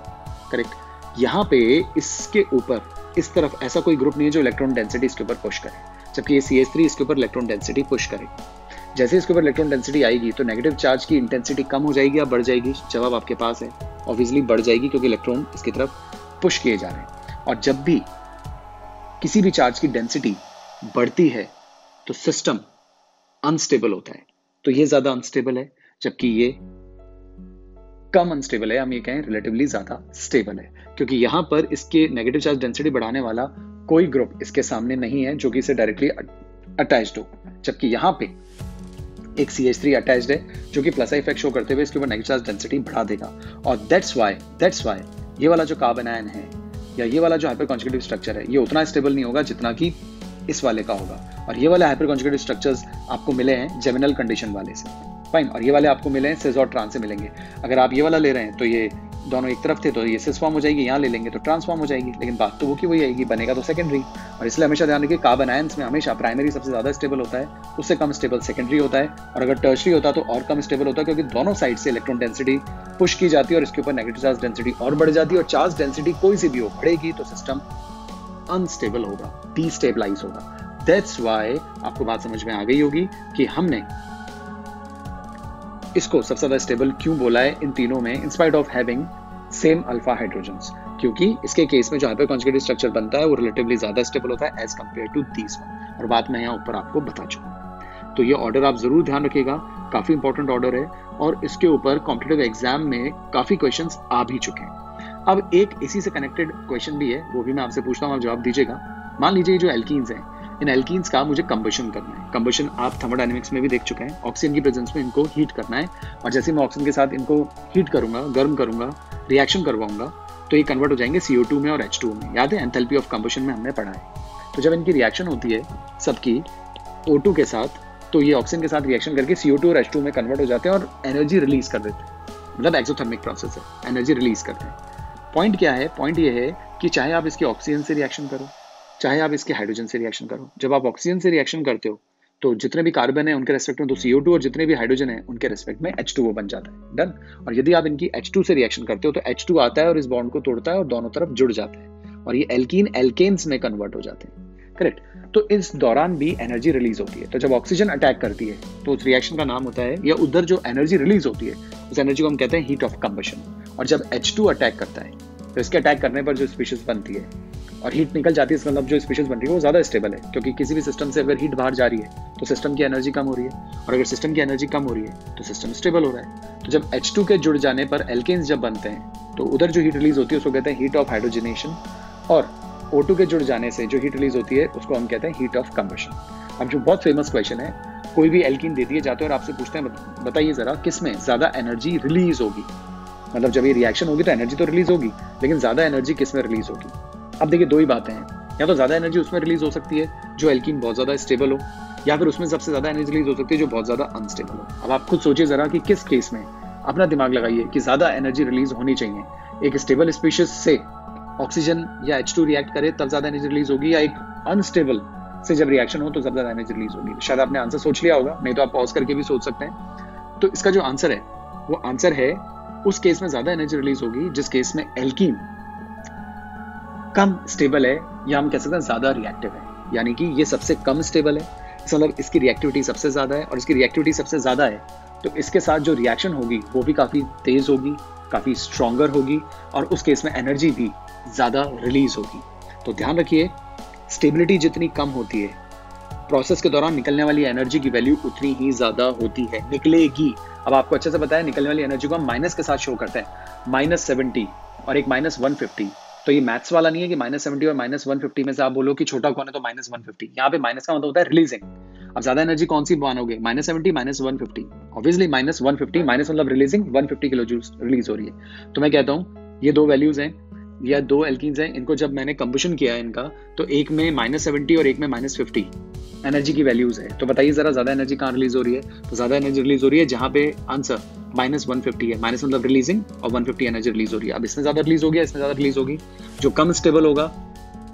करेक्ट। यहाँ पे इसके ऊपर इस तरफ ऐसा कोई ग्रुप नहीं है जो इलेक्ट्रॉन डेंसिटी इसके ऊपर पुश करे, जबकि ये CH3 इसके ऊपर इलेक्ट्रॉन डेंसिटी पुश करेगी। जैसे इसके ऊपर इलेक्ट्रॉन डेंसिटी आएगी तो नेगेटिव चार्ज की इंटेंसिटी कम हो जाएगी या बढ़ जाएगी? जवाब आपके पास है, ऑब्वियसली बढ़ जाएगी, क्योंकि इलेक्ट्रॉन इसकी तरफ पुश किए जा रहे हैं। और जब भी किसी भी चार्ज की डेंसिटी बढ़ती है तो सिस्टम अनस्टेबल होता है, तो ये ज्यादा अनस्टेबल है, जबकि ये कम अनस्टेबल है, हम ये कहें रिलेटिवली ज्यादा स्टेबल है, क्योंकि यहाँ पर इसके नेगेटिव चार्ज डेंसिटी बढ़ाने वाला कोई ग्रुप इसके सामने नहीं है जो कि इसे डायरेक्टली अटैच्ड हो, जबकि यहाँ पे एक CH3 अटैच्ड है जो कि प्लस इफेक्ट शो करते हुए इसके ऊपर नेगेटिव चार्ज डेंसिटी बढ़ा देगा। और दैट्स वाई ये वाला जो कार्बन आयन है या ये वाला जो हाइपर कॉन्जुगेटिव स्ट्रक्चर है ये उतना स्टेबल नहीं होगा जितना कि इस वाले का होगा। और ये वाले हाइपर कॉन्जुगेटिव स्ट्रक्चर्स आपको मिले हैं जेमिनल कंडीशन वाले से, फाइन, और ये वाले आपको मिले हैं सिस और ट्रांस से मिलेंगे। अगर आप ये वाला ले रहे हैं तो ये दोनों एक तरफ थे तो ये सिस फॉर्म हो जाएगी, यहाँ ले लेंगे तो ट्रांसफॉर्म हो जाएगी, लेकिन बात तो वो की वही आएगी, बनेगा तो सेकेंडरी। और इसलिए हमेशा ध्यान रखिए कार्बन आयंस में हमेशा प्राइमरी सबसे ज्यादा स्टेबल होता है, उससे कम स्टेबल सेकेंडरी होता है, और अगर टर्शरी होता है तो और कम स्टेबल होता है, क्योंकि दोनों साइड से इलेक्ट्रॉन डेंसिटी पुश की जाती है और इसके ऊपर नेगेटिव चार्ज डेंसिटी और बढ़ जाती है, और चार्ज डेंसिटी कोई सी भी हो बढ़ेगी तो सिस्टम अनस्टेबल होगा, डीस्टेबलाइज होगा। दैट्स वाई आपको बात समझ में आ गई होगी कि हमने इसको सबसे ज्यादा स्टेबल क्यों बोला है इन तीनों में, in spite of having same alpha hydrogens, क्योंकि इसके केस में जो हाइपर कॉन्जुगेटेड स्ट्रक्चर बनता है वो रिलेटिवली ज्यादा स्टेबल होता है as compare to this one, और बात मैं यहाँ ऊपर आपको बता चुका हूँ। तो ये ऑर्डर आप जरूर ध्यान रखिएगा, काफी इंपॉर्टेंट ऑर्डर है और इसके ऊपर कॉम्पिटिटिव एग्जाम में काफी क्वेश्चंस आ भी चुके हैं। अब एक इसी से कनेक्टेड क्वेश्चन भी है, वो भी मैं आपसे पूछता हूँ, आप जवाब दीजिएगा। मान लीजिए जो एल्कीन्स हैं, इन एल्कीन्स का मुझे कंबशन करना है। कंबशन आप थर्मोडायनेमिक्स में भी देख चुके हैं, ऑक्सीजन की प्रेजेंस में इनको हीट करना है, और जैसे मैं ऑक्सीजन के साथ इनको हीट करूंगा, गर्म करूंगा, रिएक्शन करवाऊंगा तो ये कन्वर्ट हो जाएंगे CO2 में और H2 में। याद है एंथैल्पी ऑफ कंबशन में हमने पढ़ा है। तो जब इनकी रिएक्शन होती है सबकी O2 के साथ, तो ये ऑक्सीजन के साथ रिएक्शन करके CO2 और H2 में कन्वर्ट हो जाते हैं और एनर्जी रिलीज कर देते हैं, मतलब एक्सोथर्मिक प्रोसेस है, एनर्जी रिलीज करते हैं। पॉइंट क्या है? पॉइंट ये है कि चाहे आप इसके ऑक्सीजन से रिएक्शन करो, चाहे आप इसके हाइड्रोजन से रिएक्शन करो, जब आप ऑक्सीजन से रिएक्शन करते हो तो जितने भी कार्बन है उनके रेस्पेक्ट में तो CO2 और जितने भी हाइड्रोजन है उनके रेस्पेक्ट में H2O बन जाता है। डन। और यदि आप इनकी H2 से रिएक्शन करते हो तो H2 आता है और इस बॉन्ड को तोड़ता है और दोनों तरफ जुड़ जाता है और ये एल्कीन एल्केन्स में कन्वर्ट हो जाते हैं। करेक्ट। तो इस दौरान भी एनर्जी रिलीज होती है। तो जब ऑक्सीजन अटैक करती है तो उस रिएक्शन का नाम होता है, या उधर जो एनर्जी रिलीज होती है उस एनर्जी को हम कहते हैं हीट ऑफ कंबशन। और जब H2 अटैक करता है तो इसके अटैक करने पर जो स्पीशीज बनती है और हीट निकल जाती है, इसका मतलब जो स्पीशीज बन रही है वो ज्यादा स्टेबल है, क्योंकि किसी भी सिस्टम से अगर हीट बाहर जा रही है तो सिस्टम की एनर्जी कम हो रही है, और अगर सिस्टम की एनर्जी कम हो रही है तो सिस्टम स्टेबल हो रहा है। तो जब H2 के जुड़ जाने पर एल्केन्स जब बनते हैं तो उधर जो हीट रिलीज होती है उसको कहते हैं हीट ऑफ हाइड्रोजनेशन, और O2 के जुड़ जाने से जो हीट रिलीज होती है उसको हम कहते हैं हीट ऑफ कंबशन। अब जो बहुत फेमस क्वेश्चन है, कोई भी एल्कीन दे दिए जाते हैं और आपसे पूछते हैं बताइए जरा किसमें ज्यादा एनर्जी रिलीज होगी, मतलब जब ये रिएक्शन होगी तो एनर्जी तो रिलीज होगी, लेकिन ज्यादा एनर्जी किसमें रिलीज होगी। अब देखिए दो ही बातें हैं, या तो ज्यादा एनर्जी उसमें रिलीज हो सकती है जो एल्कीन बहुत ज्यादा स्टेबल हो, या फिर उसमें सबसे ज्यादा एनर्जी रिलीज हो सकती है जो बहुत ज्यादा अनस्टेबल हो। अब आप खुद सोचिए जरा कि किस केस में, अपना दिमाग लगाइए कि ज्यादा एनर्जी रिलीज होनी चाहिए। एक स्टेबल स्पीशीज से ऑक्सीजन या H2 रिएक्ट करे तब ज्यादा एनर्जी रिलीज होगी, या एक अनस्टेबल से जब रिएक्शन हो तो ज्यादा एनर्जी रिलीज होगी। शायद आपने आंसर सोच लिया होगा, नहीं तो आप पॉज करके भी सोच सकते हैं। तो इसका जो आंसर है वो आंसर है उस केस में ज्यादा एनर्जी रिलीज होगी जिस केस में एल्कीन कम स्टेबल है, या हम कह सकते हैं ज्यादा रिएक्टिव है, यानी कि ये सबसे कम स्टेबल है, मतलब इसकी रिएक्टिविटी सबसे ज्यादा है, और इसकी रिएक्टिविटी सबसे ज्यादा है तो इसके साथ जो रिएक्शन होगी वो भी काफी तेज होगी, काफी स्ट्रॉन्गर होगी, और उस केस में एनर्जी भी ज्यादा रिलीज होगी। तो ध्यान रखिए, स्टेबिलिटी जितनी कम होती है प्रोसेस के दौरान निकलने वाली एनर्जी की वैल्यू उतनी ही ज्यादा होती है, निकलेगी। अब आपको अच्छे से पता है निकलने वाली एनर्जी को हम माइनस के साथ शो करते हैं, -70 और एक -150। तो ये मैथ्स वाला नहीं है कि -70 और -150 में से आप बोलो कि छोटा कौन है तो -150। यहाँ पे माइनस का मतलब होता है रिलीजिंग। अब ज्यादा एनर्जी कौन सी मानोगे, -70 -150, ऑब्वियसली -150, माइनस मतलब रिलीजिंग, 150 किलो जूल रिलीज हो रही है। तो मैं कहता हूँ ये दो वैल्यूज हैं या दो एल्कीन्स हैं, इनको जब मैंने कंबशन किया है इनका, तो एक में -70 और एक में -50 एनर्जी की वैल्यूज है। तो बताइए जरा ज्यादा एनर्जी कहाँ रिलीज हो रही है? तो ज्यादा एनर्जी रिलीज हो रही है जहां पे आंसर -150 है, माइनस मतलब रिलीजिंग, और 150 एनर्जी रिलीज हो रही है। अब इसमें ज्यादा रिलीज हो गया, इसमें ज्यादा रिलीज होगी, जो कम स्टेबल होगा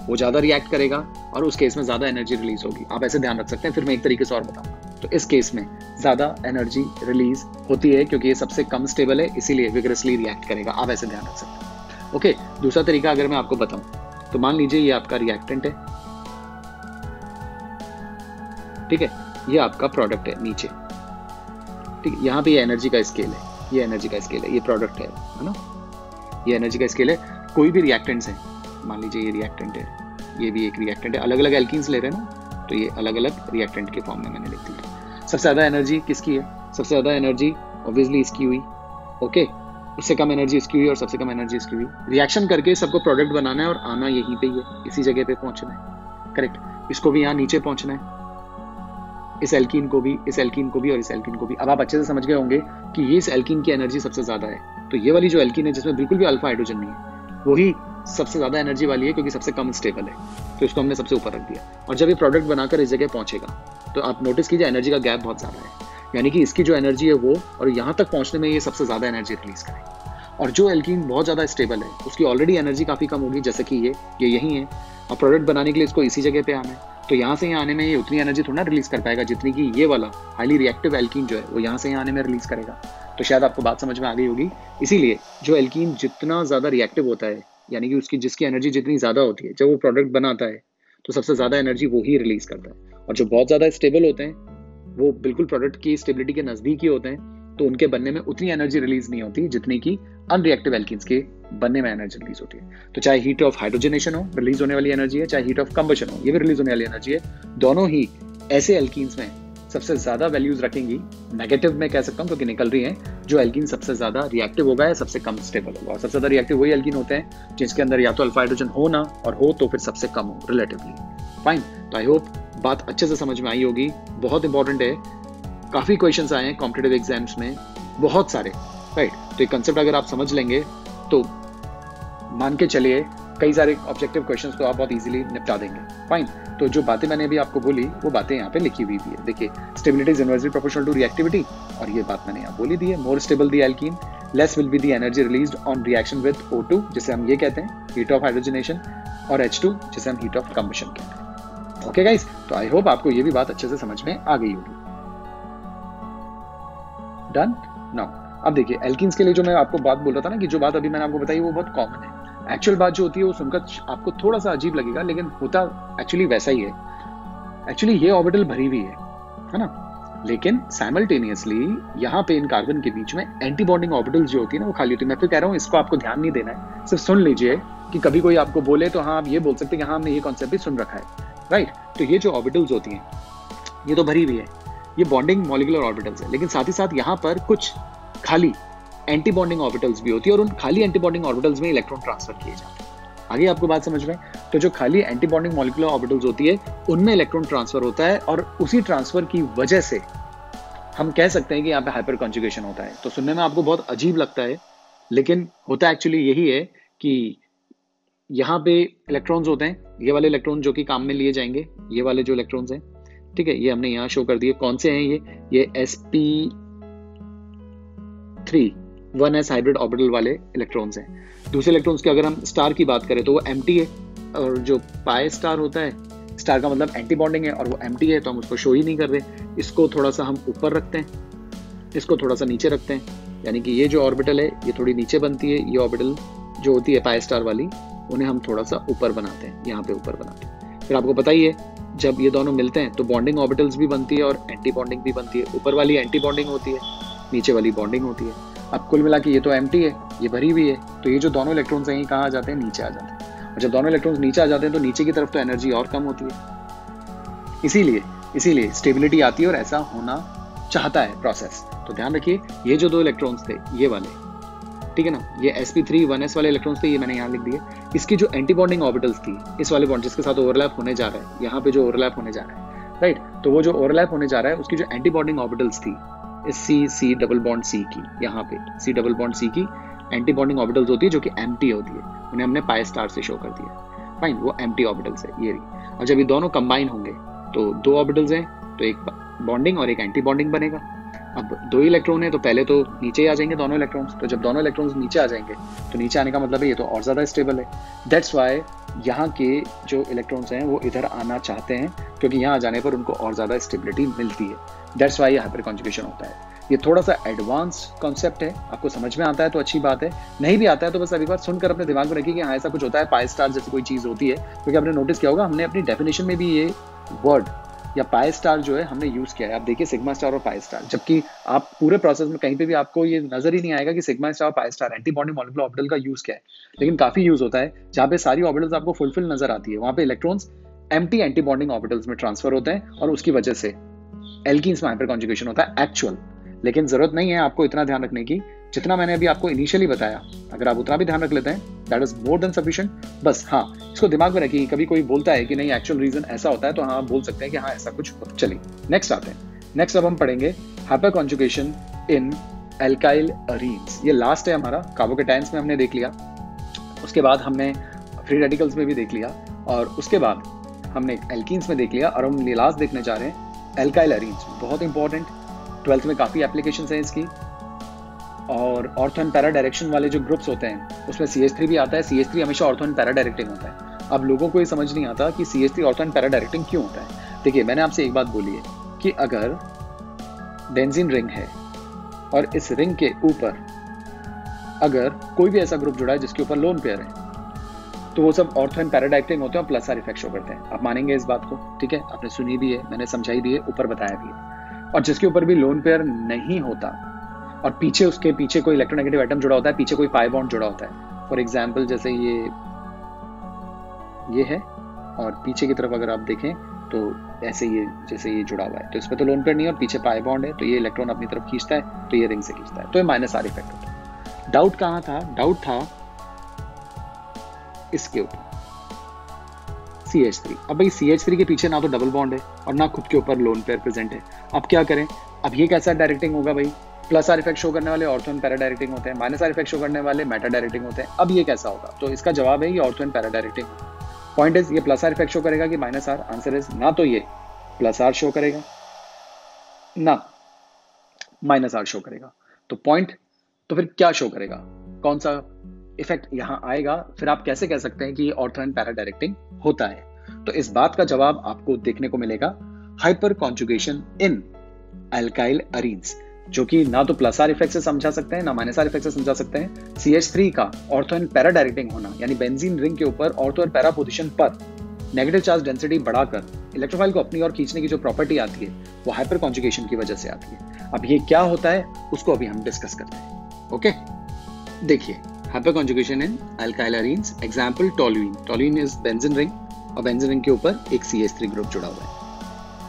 वो ज्यादा रिएक्ट करेगा और उस केस में ज्यादा एनर्जी रिलीज होगी। आप ऐसे ध्यान रख सकते हैं। फिर मैं एक तरीके से और बताऊंगा। तो इस केस में ज्यादा एनर्जी रिलीज होती है क्योंकि ये सबसे कम स्टेबल है, इसीलिए विगरसली रिएक्ट करेगा। आप ऐसे ध्यान रख सकते हैं। ओके, दूसरा तरीका अगर मैं आपको बताऊं तो मान लीजिए ये आपका रिएक्टेंट है, ठीक है, ये आपका प्रोडक्ट है नीचे, ठीक है, यहाँ पे ये एनर्जी का स्केल है, ये एनर्जी का स्केल है, ये प्रोडक्ट है ना, ये एनर्जी का स्केल है। कोई भी रिएक्टेंट्स है, मान लीजिए ये रिएक्टेंट है, ये भी एक रिएक्टेंट है, अलग अलग एल्कीन्स ले रहे हैं ना, तो ये अलग अलग रिएक्टेंट के फॉर्म में मैंने लिख दिया। सबसे ज्यादा एनर्जी किसकी है? सबसे ज्यादा एनर्जी ऑब्वियसली इसकी हुई। ओके, उससे कम एनर्जी इसकी हुई और सबसे कम एनर्जी इसकी हुई। रिएक्शन करके सबको प्रोडक्ट बनाना है और आना यहीं पे ही है, इसी जगह पे पहुंचना है। करेक्ट। इसको भी यहाँ नीचे पहुंचना है, इस एल्कीन को भी, इस एल्कीन को भी और इस एल्कीन को भी। अब आप अच्छे से समझ गए होंगे कि ये इस एल्कीन की एनर्जी सबसे ज्यादा है, तो ये वाली जो एल्कीन है जिसमें बिल्कुल भी अल्फा हाइड्रोजन नहीं है वही सबसे ज्यादा एनर्जी वाली है, क्योंकि सबसे कम स्टेबल है, तो इसको हमने सबसे ऊपर रख दिया। और जब ये प्रोडक्ट बनाकर इस जगह पहुंचेगा तो आप नोटिस कीजिए एनर्जी का गैप बहुत ज्यादा है, यानी कि इसकी जो एनर्जी है वो और यहाँ तक पहुंचने में ये सबसे ज्यादा एनर्जी रिलीज करेगा। और जो एल्कीन बहुत ज्यादा स्टेबल है उसकी ऑलरेडी एनर्जी काफी कम होगी, जैसे कि ये यही है, और प्रोडक्ट बनाने के लिए इसको इसी जगह पे आना है, तो यहाँ से यहाँ आने में ये उतनी एनर्जी थोड़ा रिलीज कर पाएगा जितनी कि ये वाला हाईली रिएक्टिव एल्कीन जो है वो यहाँ से यहाँ आने में रिलीज करेगा। तो शायद आपको बात समझ में आ गई होगी। इसीलिए जो एल्कीन जितना ज्यादा रिएक्टिव होता है, यानी कि उसकी जिसकी एनर्जी जितनी ज्यादा होती है, जब वो प्रोडक्ट बनाता है तो सबसे ज्यादा एनर्जी वो ही रिलीज करता है। और जो बहुत ज्यादा स्टेबल होते हैं वो बिल्कुल प्रोडक्ट की स्टेबिलिटी के नजदीक ही होते हैं, तो उनके बनने में उतनी एनर्जी रिलीज नहीं होती जितनी कि अनरिएक्टिव एल्कीन्स के बनने में एनर्जी रिलीज होती है। तो चाहे हीट ऑफ हाइड्रोजनेशन हो, रिलीज होने वाली एनर्जी है, चाहे हीट ऑफ कंबशन हो, ये भी रिलीज होने वाली एनर्जी है। दोनों ही ऐसे एल्कीन्स में सबसे ज्यादा वैल्यूज रखेंगी, नेगेटिव में कह सकता हूँ क्योंकि निकल रही हैं, जो एल्कीन सबसे ज्यादा रिएक्टिव होगा या सबसे कम स्टेबल होगा। और सबसे ज्यादा रिएक्टिव वही एल्कीन होते हैं जिसके अंदर या तो अल्फा हाइड्रोजन हो ना, और हो तो फिर सबसे कम हो रिलेटिवली। फाइन। तो आई होप बात अच्छे से समझ में आई होगी। बहुत इंपॉर्टेंट है, काफी क्वेश्चंस आए हैं कॉम्पिटिटिव एग्जाम्स में, बहुत सारे, राइट। तो ये कंसेप्ट अगर आप समझ लेंगे तो मान के चलिए कई सारे ऑब्जेक्टिव क्वेश्चंस तो आप बहुत इजीली निपटा देंगे। फाइन। तो जो बातें मैंने अभी आपको बोली वो बातें यहाँ पे लिखी हुई भी है। देखिए, stability is inversely proportional to reactivity, और ये बात मैंने यहाँ बोली दी है। More stable the alkene, less will be the energy released on reaction with O2, जिसे हम ये कहते हैं हीट ऑफ हाइड्रोजनेशन, और H2 जिसे हम हीट ऑफ कंबशन कहते हैं। ओके गाइस, तो आई होप आपको ये भी बात अच्छे से समझ में आ गई होगी। डन। नाउ अब देखिए, एल्कीन्स के लिए जो मैं आपको बात बोल रहा था ना, कि जो बात अभी मैंने आपको बताई वो बहुत कॉमन है। एक्चुअल बात जो होती है वो सुनकर आपको थोड़ा सा अजीब लगेगा, लेकिन होता एक्चुअली वैसा ही है। एक्चुअली ये ऑर्बिटल भरी हुई है ना, लेकिन साइमल्टेनियसली यहाँ पे इन कार्बन के बीच में एंटी बॉन्डिंग ऑर्बिटल्स जो होती है ना वो खाली होती है। मैं फिर कह रहा हूँ, इसको आपको ध्यान नहीं देना है, सिर्फ सुन लीजिए कि कभी कोई आपको बोले तो हाँ आप ये बोल सकते हैं कि हाँ हमने ये कॉन्सेप्ट भी सुन रखा है, राइट। तो ये जो ऑर्बिटल्स होती हैं ये तो भरी हुई है, ये बॉन्डिंग मॉलिक्यूलर ऑर्बिटल्स है, लेकिन साथ ही साथ यहाँ पर कुछ खाली एंटी बॉन्डिंग ऑर्बिटल्स भी होती है, और उन खाली एंटी बॉन्डिंग ऑर्बिटल्स में इलेक्ट्रॉन ट्रांसफर किए जाते हैं। आगे आपको बात समझ में? तो जो खाली एंटी बॉन्डिंग मॉलिक्यूलर ऑर्बिटल्स होती है उनमें इलेक्ट्रॉन ट्रांसफर होता है, और उसी ट्रांसफर की वजह से हम कह सकते हैं कि यहाँ पे हाइपर कॉन्जुगेशन होता है। तो सुनने में आपको बहुत अजीब लगता है, लेकिन होता एक्चुअली यही है कि यहाँ पे इलेक्ट्रॉन्स होते हैं, ये वाले इलेक्ट्रॉन जो कि काम में लिए जाएंगे, ये वाले जो इलेक्ट्रॉन्स हैं, ठीक है, ये हमने यहाँ शो कर दिए। कौन से हैं ये sp3 1s हाइब्रिड ऑर्बिटल वाले इलेक्ट्रॉन्स हैं। दूसरे इलेक्ट्रॉन्स की अगर हम स्टार की बात करें तो वो एम्प्टी है, और जो पाई स्टार होता है, स्टार का मतलब एंटी बॉन्डिंग है, और वो एम्प्टी है तो हम उसको शो ही नहीं कर रहे। इसको थोड़ा सा हम ऊपर रखते हैं, इसको थोड़ा सा नीचे रखते हैं, यानी कि ये जो ऑर्बिटल है ये थोड़ी नीचे बनती है, ये ऑर्बिटल जो होती है पाई स्टार वाली उन्हें हम थोड़ा सा ऊपर बनाते हैं, यहाँ पे ऊपर बनाते हैं। फिर आपको पता ही है जब ये दोनों मिलते हैं तो बॉन्डिंग ऑर्बिटल्स भी बनती है और एंटी बॉन्डिंग भी बनती है। ऊपर वाली एंटी बॉन्डिंग होती है, नीचे वाली बॉन्डिंग होती है। अब कुल मिला के ये तो एम्प्टी है, ये भरी हुई है, तो ये जो दोनों इलेक्ट्रॉन्स हैं ये कहाँ आ जाते हैं? नीचे आ जाते हैं। और जब दोनों इलेक्ट्रॉन्स नीचे आ जाते हैं तो नीचे की तरफ तो एनर्जी और कम होती है, इसीलिए स्टेबिलिटी आती है, और ऐसा होना चाहता है प्रोसेस। तो ध्यान रखिए, ये जो दो इलेक्ट्रॉन्स थे ये वाले, ठीक है ना, ये sp3 1s वाले इलेक्ट्रॉन्स थे, ये मैंने यहाँ लिख दिए। इसकी जो एंटी बॉन्डिंग ऑर्बिटल्स थी, इस वाले बॉन्ड जिसके साथ ओवरलैप होने जा रहा है, यहाँ पे जो ओवरलैप होने जा रहा है, राइट, तो वो जो ओवरलैप होने जा रहा है उसकी जो एंटी बॉन्डिंग ऑर्बिटल्स थी, इस C डबल बॉन्ड C की, यहाँ पे C डबल बॉन्ड C की एंटी बॉन्डिंग ऑर्बिटल्स होती है जो कि एम्प्टी होती है, उन्हें हमने पाई स्टार से शो कर दिया। फाइन, वो एम्प्टी ऑर्बिटल्स है ये रही। और जब ये दोनों कंबाइन होंगे तो दो ऑर्बिटल्स हैं, तो एक बॉन्डिंग और एक एंटी बॉन्डिंग बनेगा। अब दो इलेक्ट्रॉन है तो पहले तो नीचे आ जाएंगे दोनों इलेक्ट्रॉन्स, तो जब दोनों इलेक्ट्रॉन्स नीचे आ जाएंगे तो नीचे आने का मतलब है ये तो और ज्यादा स्टेबल है। दैट्स वाई यहाँ के जो इलेक्ट्रॉन्स हैं वो इधर आना चाहते हैं, क्योंकि यहाँ आ जाने पर उनको और ज्यादा स्टेबिलिटी मिलती है। दैट्स वाई हाइपर कॉन्जुगेशन होता है। ये थोड़ा सा एडवांस कॉन्सेप्ट है, आपको समझ में आता है तो अच्छी बात है, नहीं भी आता है तो बस अभी बार सुनकर अपने दिमाग में रखिए कि हाँ ऐसा कुछ होता है, पाई स्टार जैसी कोई चीज होती है। क्योंकि आपने नोटिस किया होगा हमने अपनी डेफिनेशन में भी ये वर्ड या पाई स्टार जो है हमने यूज किया है। आप देखिए सिग्मा स्टार और पाई स्टार, जबकि आप पूरे प्रोसेस में कहीं पे भी आपको ये नजर ही नहीं आएगा कि सिग्मा स्टार और pi star anti bonding molecular orbital का यूज क्या है, लेकिन काफी यूज होता है। जहाँ पे सारी ऑर्बिटल्स आपको फुलफिल नजर आती है वहां पे इलेक्ट्रॉन्स एंटी बॉन्डिंग ऑर्बिटल्स में ट्रांसफर होते हैं, और उसकी वजह से एल्कीन्स में हाइपर कॉन्जुगेशन होता है एक्चुअल। लेकिन जरूरत नहीं है आपको इतना ध्यान रखने की जितना मैंने अभी आपको इनिशियली बताया, अगर आप उतना भी ध्यान रख लेते हैं, that is more than sufficient. बस हाँ, इसको दिमाग में रखिए, कभी कोई बोलता है कि नहीं एक्चुअल रीजन ऐसा होता है, तो हाँ आप बोल सकते हैं कि हाँ ऐसा कुछ होता है। चलिए नेक्स्ट आते हैं। नेक्स्ट अब हम पढ़ेंगे हाइपर कॉन्जुगेशन इन एल्काइल अरीन्स। ये लास्ट है हमारा, कार्बोकेटायंस में हमने देख लिया, उसके बाद हमने फ्री रेडिकल्स में भी देख लिया, और उसके बाद हमने एल्कीन्स में देख लिया, और हम लास्ट देखने जा रहे हैं एल्काइल अरीन्स। बहुत इंपॉर्टेंट, 12th में काफी एप्लीकेशंस हैं इसकी। और ऑर्थो एंड पैरा डायरेक्शन वाले जो ग्रुप्स होते हैं उसमें CH3 भी आता है। CH3 हमेशा ऑर्थो एंड पैरा डायरेक्टिंग होता है। अब लोगों को ये समझ नहीं आता कि CH3 ortho and para directing क्यों होता है। देखिए मैंने आपसे एक बात बोली है कि अगर बेंजीन रिंग है और इस रिंग के ऊपर अगर कोई भी ऐसा ग्रुप जुड़ा है जिसके ऊपर लोन पेयर है, तो वो सब ऑर्थो एंड पैरा डायरेक्टिंग होते हैं और प्लस सार इफेक्ट शो करते हैं। आप मानेंगे इस बात को? ठीक है, आपने सुनी भी है, मैंने समझाई भी है, ऊपर बताया भी है। और जिसके ऊपर भी लोन पेयर नहीं होता और पीछे उसके पीछे कोई इलेक्ट्रोनेगेटिव एटम जुड़ा होता है, पीछे कोई पाई बॉन्ड जुड़ा होता है, फॉर एग्जाम्पल जैसे ये है, और पीछे की तरफ अगर आप देखें तो ऐसे ये जैसे ये जुड़ा हुआ है, तो इसमें तो लोन पेयर नहीं है और पीछे पाई बॉन्ड है, तो ये इलेक्ट्रॉन अपनी तरफ खींचता है, तो ये रिंग से खींचता है, तो ये माइनस आर इफेक्ट होता है। डाउट कहाँ था? डाउट था इसके ऊपर, CH3। अब भाई CH3 के पीछे ना तो डबल बॉन्ड है और ना खुद के ऊपर लोन पेयर प्रेजेंट है। अब क्या करें? अब ये कैसा डायरेक्टिंग होगा भाई? प्लस आर इफेक्ट शो करने वाले ऑर्थो एंड पैरा डायरेक्टिंग होते हैं, माइनस आर इफेक्ट शो करने वाले मेटा डायरेक्टिंग होते हैं। अब ये कैसा होगा? तो इसका जवाब है ये ortho and para directing. Point is ये प्लस आर इफेक्ट शो करेगा कि माइनस आर? आंसर इज ना तो ये प्लस आर शो करेगा ना माइनस आर शो करेगा। तो पॉइंट, तो फिर क्या शो करेगा? कौन सा इफेक्ट यहां आएगा? फिर आप कैसे कह सकते हैं कि ये ऑर्थो एंड पैरा डायरेक्टिंग होता है? तो इस बात का जवाब आपको देखने को मिलेगा हाइपर कॉन्जुगेशन इन अल्काइल अरीन्स, जो कि ना तो प्लस आर इफेक्ट से समझा सकते हैं ना माइनस आर इफेक्ट से समझा सकते हैं। CH3 का ऑर्थो एंड पैरा डायरेक्टिंग होना, यानी बेंजीन रिंग के ऊपर ऑर्थो एंड पैरा पोजीशन पर नेगेटिव चार्ज डेंसिटी बढ़ाकर इलेक्ट्रोफाइल को अपनी ओर खींचने की जो प्रॉपर्टी आती है वो हाइपर कॉन्जुगेशन की वजह से आती है। अब ये क्या होता है उसको अभी हम डिस्कस करते हैं। ओके, देखिए hyper conjugation in alkyl arenes, example toluene. Toluene is benzene ring और बेंजीन रिंग के ऊपर एक CH3 ग्रुप जुड़ा हुआ है।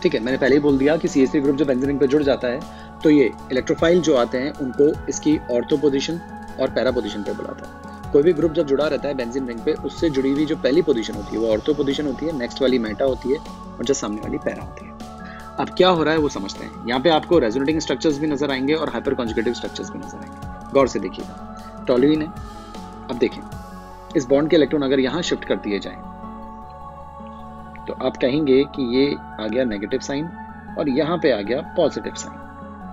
ठीक है, मैंने पहले ही बोल दिया कि CH3 ग्रुप जो बेंजीन रिंग पे जुड़ जाता है तो ये इलेक्ट्रोफाइल जो आते हैं उनको इसकी ऑर्थो पोजीशन और पैरा पोजीशन पे बुलाता है। कोई भी ग्रुप जब जुड़ा रहता है बेंजीन रिंग पे, उससे जुड़ी हुई जो पहली पोजीशन होती है वो ऑर्थो पोजीशन होती है, नेक्स्ट वाली मेटा होती है और जो सामने वाली पैरा होती है। अब क्या हो रहा है वो समझते हैं। यहाँ पे आपको रेजोनेटिंग स्ट्रक्चर्स भी नजर आएंगे और हाइपर कॉन्जुगेटिव स्ट्रक्चर्स भी नजर आएंगे। गौर से देखिएगा, टोलुइन है। अब देखें इस बॉन्ड के इलेक्ट्रॉन अगर यहाँ शिफ्ट कर दिए जाएं तो आप कहेंगे कि ये आ गया नेगेटिव साइन और यहाँ पे आ गया पॉजिटिव साइन।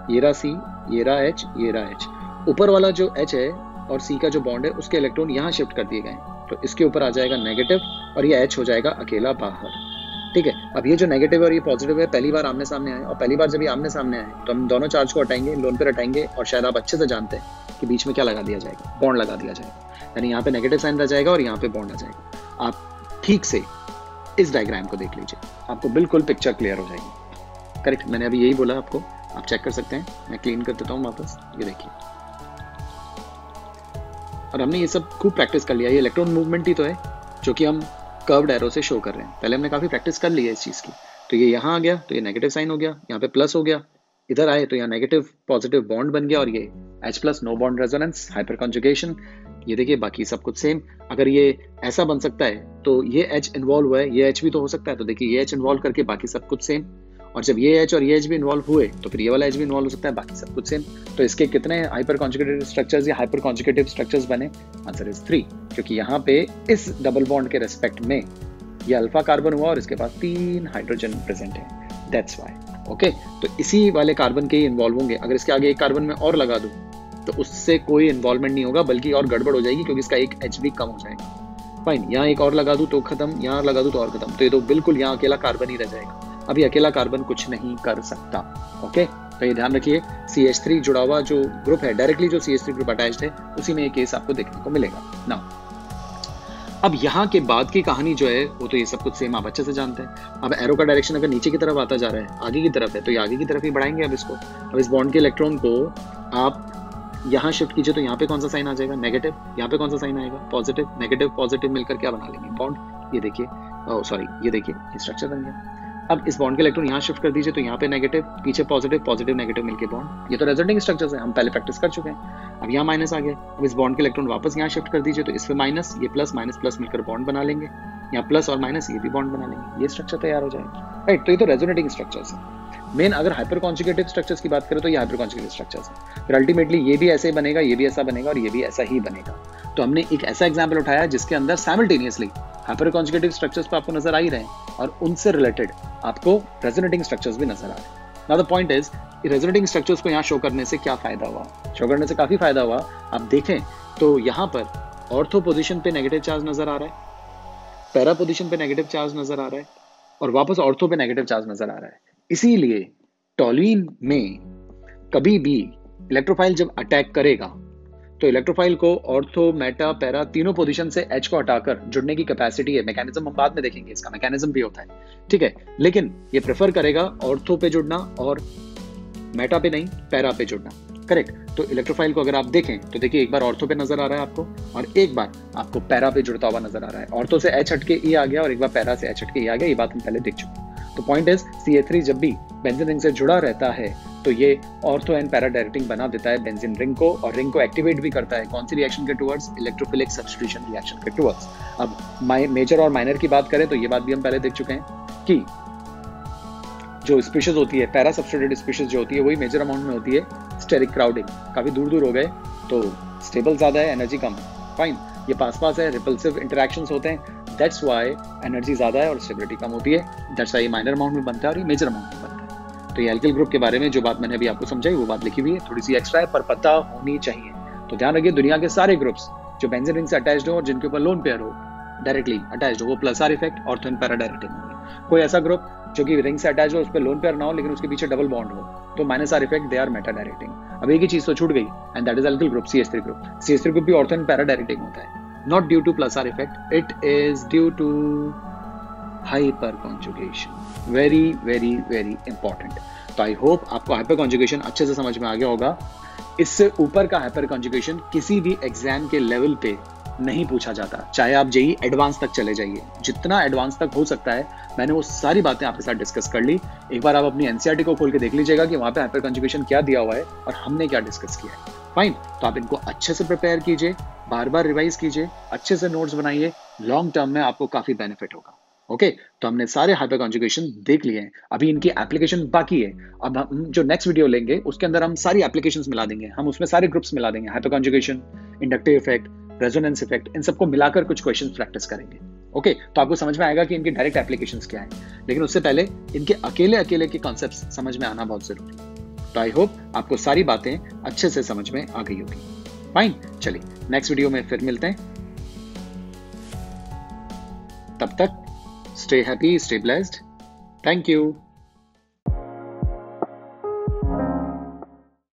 ये रहा C, ये रहा H, ये रहा H। ऊपर वाला जो H है और C का जो बॉन्ड है उसके इलेक्ट्रॉन यहाँ शिफ्ट कर दिए गए, तो इसके ऊपर आ जाएगा नेगेटिव और ये H हो जाएगा अकेला बाहर। ठीक है, अब ये जो नेगेटिव और ये पॉजिटिव है पहली बार आमने सामने आए, और पहली बार जब ये आमने सामने आए तो हम दोनों चार्ज को हटाएंगे, लोन पे हटाएंगे, और शायद आप अच्छे से जानते हैं कि बीच में क्या लगा दिया जाएगा, बॉन्ड लगा दिया जाएगा। यानी यहाँ पे नेगेटिव साइन रह जाएगा और यहाँ पे बॉन्ड आ जाएगा। आप ठीक से इस डायग्राम को देख लीजिए, आपको बिल्कुल पिक्चर क्लियर हो जाएगी। करेक्ट, मैंने अभी यही बोला आपको, आप चेक कर सकते हैं। मैं क्लीन कर देता हूँ वापस, ये देखिए। और हमने ये सब खूब प्रैक्टिस कर लिया। ये इलेक्ट्रॉन मूवमेंट ही तो है जो कि हम कर्व्ड एरो से शो कर रहे हैं। पहले हमने काफी प्रैक्टिस कर ली है इस चीज की। तो ये यहाँ आ गया तो ये नेगेटिव साइन हो गया, यहाँ पे प्लस हो गया, इधर आए तो यहाँ नेगेटिव पॉजिटिव बॉन्ड बन गया और ये H plus no bond resonance hyperconjugation. ये देखिए बाकी सब कुछ सेम। अगर ये ऐसा बन सकता है तो ये H इन्वॉल्व हुआ है, ये H भी तो हो सकता है, तो देखिए ये H इन्वॉल्व करके बाकी सब कुछ सेम। और जब ये H और ये H भी इन्वॉल्व हुए तो फिर ये वाला H भी इन्वॉल्व हो सकता है, बाकी सब कुछ सेम। तो इसके कितने हाइपर कॉन्जुगेटिव स्ट्रक्चर्स या हाइपर कॉन्जुगेटिव स्ट्रक्चर्स बने? आंसर इज 3, क्योंकि यहाँ पे इस डबल बॉन्ड के रेस्पेक्ट में ये अल्फा कार्बन हुआ और इसके पास 3 हाइड्रोजन प्रेजेंट है, दैट्स व्हाई। ओके, तो इसी वाले कार्बन के ही इन्वॉल्व होंगे। अगर इसके आगे एक कार्बन में और लगा दूं तो उससे कोई इन्वॉल्वमेंट नहीं होगा, बल्कि और गड़बड़ हो जाएगी, क्योंकि इसका एक H भी कम हो जाएगा। फाइन, यहाँ एक और लगा दूं तो खत्म, यहाँ लगा दूं तो और खत्म, तो ये तो बिल्कुल यहाँ अकेला कार्बन ही रह जाएगा। अभी अकेला कार्बन कुछ नहीं कर सकता। ओके, तो ये ध्यान रखिए, CH3 जुड़ा हुआ जो ग्रुप है, डायरेक्टली जो CH3 ग्रुप अटैच्ड है, उसी में ये केस आपको देखने को मिलेगा ना। अब यहाँ के बाद की कहानी जो है वो तो ये सब कुछ सेम आप अच्छे से जानते हैं। अब एरो का डायरेक्शन अगर नीचे की तरफ आता जा रहा है, आगे की तरफ है, तो ये आगे की तरफ ही बढ़ाएंगे अब इसको। अब इस बॉन्ड के इलेक्ट्रॉन को आप यहाँ शिफ्ट कीजिए तो यहाँ पे कौन सा साइन आ जाएगा? नेगेटिव। यहाँ पे कौन सा साइन आएगा? पॉजिटिव। नेगेटिव पॉजिटिव मिलकर क्या बना लेंगे? बॉन्ड। ये देखिए, सॉरी, ये देखिए, ये स्ट्रक्चर बन गया। अब इस बॉन्ड के इलेक्ट्रॉन यहाँ शिफ्ट कर दीजिए तो यहाँ पे नेगेटिव, पीछे पॉजिटिव, पॉजिटिव नेगेटिव मिलके बॉन्ड। ये तो रेजोनेटिंग स्ट्रक्चर्स है, हम पहले प्रैक्टिस कर चुके हैं। अब यहाँ माइनस आ गया, अब इस बॉन्ड के इलेक्ट्रॉन वापस यहाँ शिफ्ट कर दीजिए तो इस पे माइनस, ये प्लस, माइनस प्लस मिलकर बॉन्ड बना लेंगे, यहाँ प्लस और माइनस ये भी बॉन्ड बना लेंगे, ये स्ट्रक्चर तैयार हो जाएगा, राइट। तो ये तो रेजोनेटिंग स्ट्रक्चर्स है। मेन अगर हाइपर कॉन्जुगेटिव स्ट्रक्चर्स की बात करें तो ये हाइपर कॉन्जुगेटिव स्ट्रक्चर्स है। फिर अल्टीमेटली ये भी ऐसे बनेगा, ये भी ऐसा बनेगा और ये भी ऐसा ही बनेगा। तो हमने एक ऐसा एग्जाम्पल उठाया जिसके अंदर साइमल्टेनियसली हाइपर कॉन्जुगेटिव स्ट्रक्चर्स पे आपको नजर आ ही रहे हैं और उनसे रिलेटेड आपको रेजोनेटिंग स्ट्रक्चर्स भी नजर आ रहे हैं। Now the point is, resonating structures को यहाँ शो करने से क्या फायदा हुआ? शो करने से काफी फायदा हुआ। आप देखें तो यहाँ पर ऑर्थो पोजीशन पे नेगेटिव चार्ज नजर आ रहा है, पैरा पोजीशन पे नेगेटिव चार्ज नजर आ रहा है और वापस ऑर्थो पे नेगेटिव चार्ज नजर आ रहा है। इसीलिए टॉल्यूइन में कभी भी इलेक्ट्रोफाइल जब अटैक करेगा तो इलेक्ट्रोफाइल को ऑर्थो, मेटा, पैरा तीनों पोजीशन से H को हटाकर जुड़ने की कैपेसिटी है। मैकेनिज्म हम बाद में देखेंगे, इसका मैकेनिज्म भी होता है, ठीक है। लेकिन ये प्रेफर करेगा ऑर्थो पे जुड़ना और मेटा पे नहीं, पैरा पे जुड़ना, करेक्ट। तो इलेक्ट्रोफाइल को अगर आप देखें तो देखिए एक बार ऑर्थो पे नजर आ रहा है आपको और एक बार आपको पैरा पे जुड़ता हुआ नजर आ रहा है। ऑर्थो से H हटके E आ गया और एक बार पैरा से H हटके E आ गया, ये बात हम पहले देख चुके हैं। तो पॉइंट इज, CH3 जब भी बेंजीन रिंग से जुड़ा रहता है तो ये ऑर्थो एंड पैरा डायरेक्टिंग बना देता है बेंजीन रिंग को और रिंग को एक्टिवेट भी करता है। कौन सी रिएक्शन के टुवर्ड्स? इलेक्ट्रोफिलिक सब्स्टिट्यूशन रिएक्शन के टुवर्ड्स। अब मेजर और माइनर की बात करें तो ये बात भी हम पहले देख चुके हैं कि जो स्पीशीज होती है, पैरा सब्स्टिट्यूटेड स्पीशीज जो होती है वही मेजर अमाउंट में होती है। स्टेरिक क्राउडिंग, काफी दूर दूर हो गए तो स्टेबल ज्यादा है, एनर्जी कम है, फाइन। ये पास पास है, रिपल्सिव इंटरेक्शंस होते हैं, दैट्स व्हाई एनर्जी ज्यादा है और स्टेबिलिटी कम होती है। दैट्स व्हाई ये माइनर अमाउंट में बनता है और ये मेजर अमाउंट में बनता है। तो ये एल्किल ग्रुप के बारे में जो बात मैंने अभी आपको समझाई वो बात लिखी हुई है, थोड़ी सी एक्स्ट्रा है पर पता होनी चाहिए। तो ध्यान रखिए, दुनिया के सारे ग्रुप्स जो बेंजीन रिंग से अटैच्ड हो और जिनके ऊपर लोन पेयर हो, डायरेक्टली अटैच्ड हो, वो plus R effect ortho and para directing होंगे। कोई ऐसा ग्रुप जो कि रिंग से अटैच हो, उस पर लोन पेयर ना हो लेकिन उसके पीछे डबल बॉन्ड हो, तो minus R effect, they are meta directing. अब एक ही चीज तो छूट गई and that is alkyl group, CH3 group. CH3 group भी ऑर्थो एंड पैरा डायरेक्टिंग होता है, not due to plus R effect, it is due to hyperconjugation. Very very very important. तो आई होप आपको hyperconjugation अच्छे से समझ में आ गया होगा। इससे ऊपर का हाइपर कॉन्जुगेशन किसी भी एग्जाम के लेवल पे नहीं पूछा जाता, चाहे आप जेई एडवांस तक चले जाइए, जितना एडवांस तक हो सकता है मैंने वो सारी बातें आपके साथ डिस्कस कर ली। एक बार आप अपनी एनसीईआरटी को खोल के देख लीजिएगा कि वहां पे हाइपर कॉन्जुगेशन क्या दिया हुआ है और हमने क्या डिस्कस किया है, फाइन। तो आप इनको अच्छे से प्रिपेयर कीजिए, बार बार रिवाइज कीजिए, अच्छे से नोट्स बनाइए, लॉन्ग टर्म में आपको काफी बेनिफिट होगा। ओके, तो हमने सारे हाइपर कॉन्जुगेशन देख लिए हैं, अभी इनकी एप्लीकेशन बाकी है। अब हम जो नेक्स्ट वीडियो लेंगे उसके अंदर हम सारी एप्लीकेशंस मिला देंगे, हम उसमें सारे ग्रुप्स मिला देंगे, hyper conjugation, inductive effect, resonance effect, इन सबको मिलाकर कुछ क्वेश्चंस प्रैक्टिस करेंगे। ओके, तो आपको समझ में आएगा कि इनके डायरेक्ट एप्लीकेशंस क्या हैं, लेकिन उससे पहले इनके अकेले अकेले के कॉन्सेप्ट्स समझ में आना बहुत जरूरी है। तो आई होप आपको सारी बातें अच्छे से समझ में आ गई होगी। फाइन, चलिए नेक्स्ट वीडियो में फिर मिलते हैं। तब तक stay happy, stay blessed. Thank you.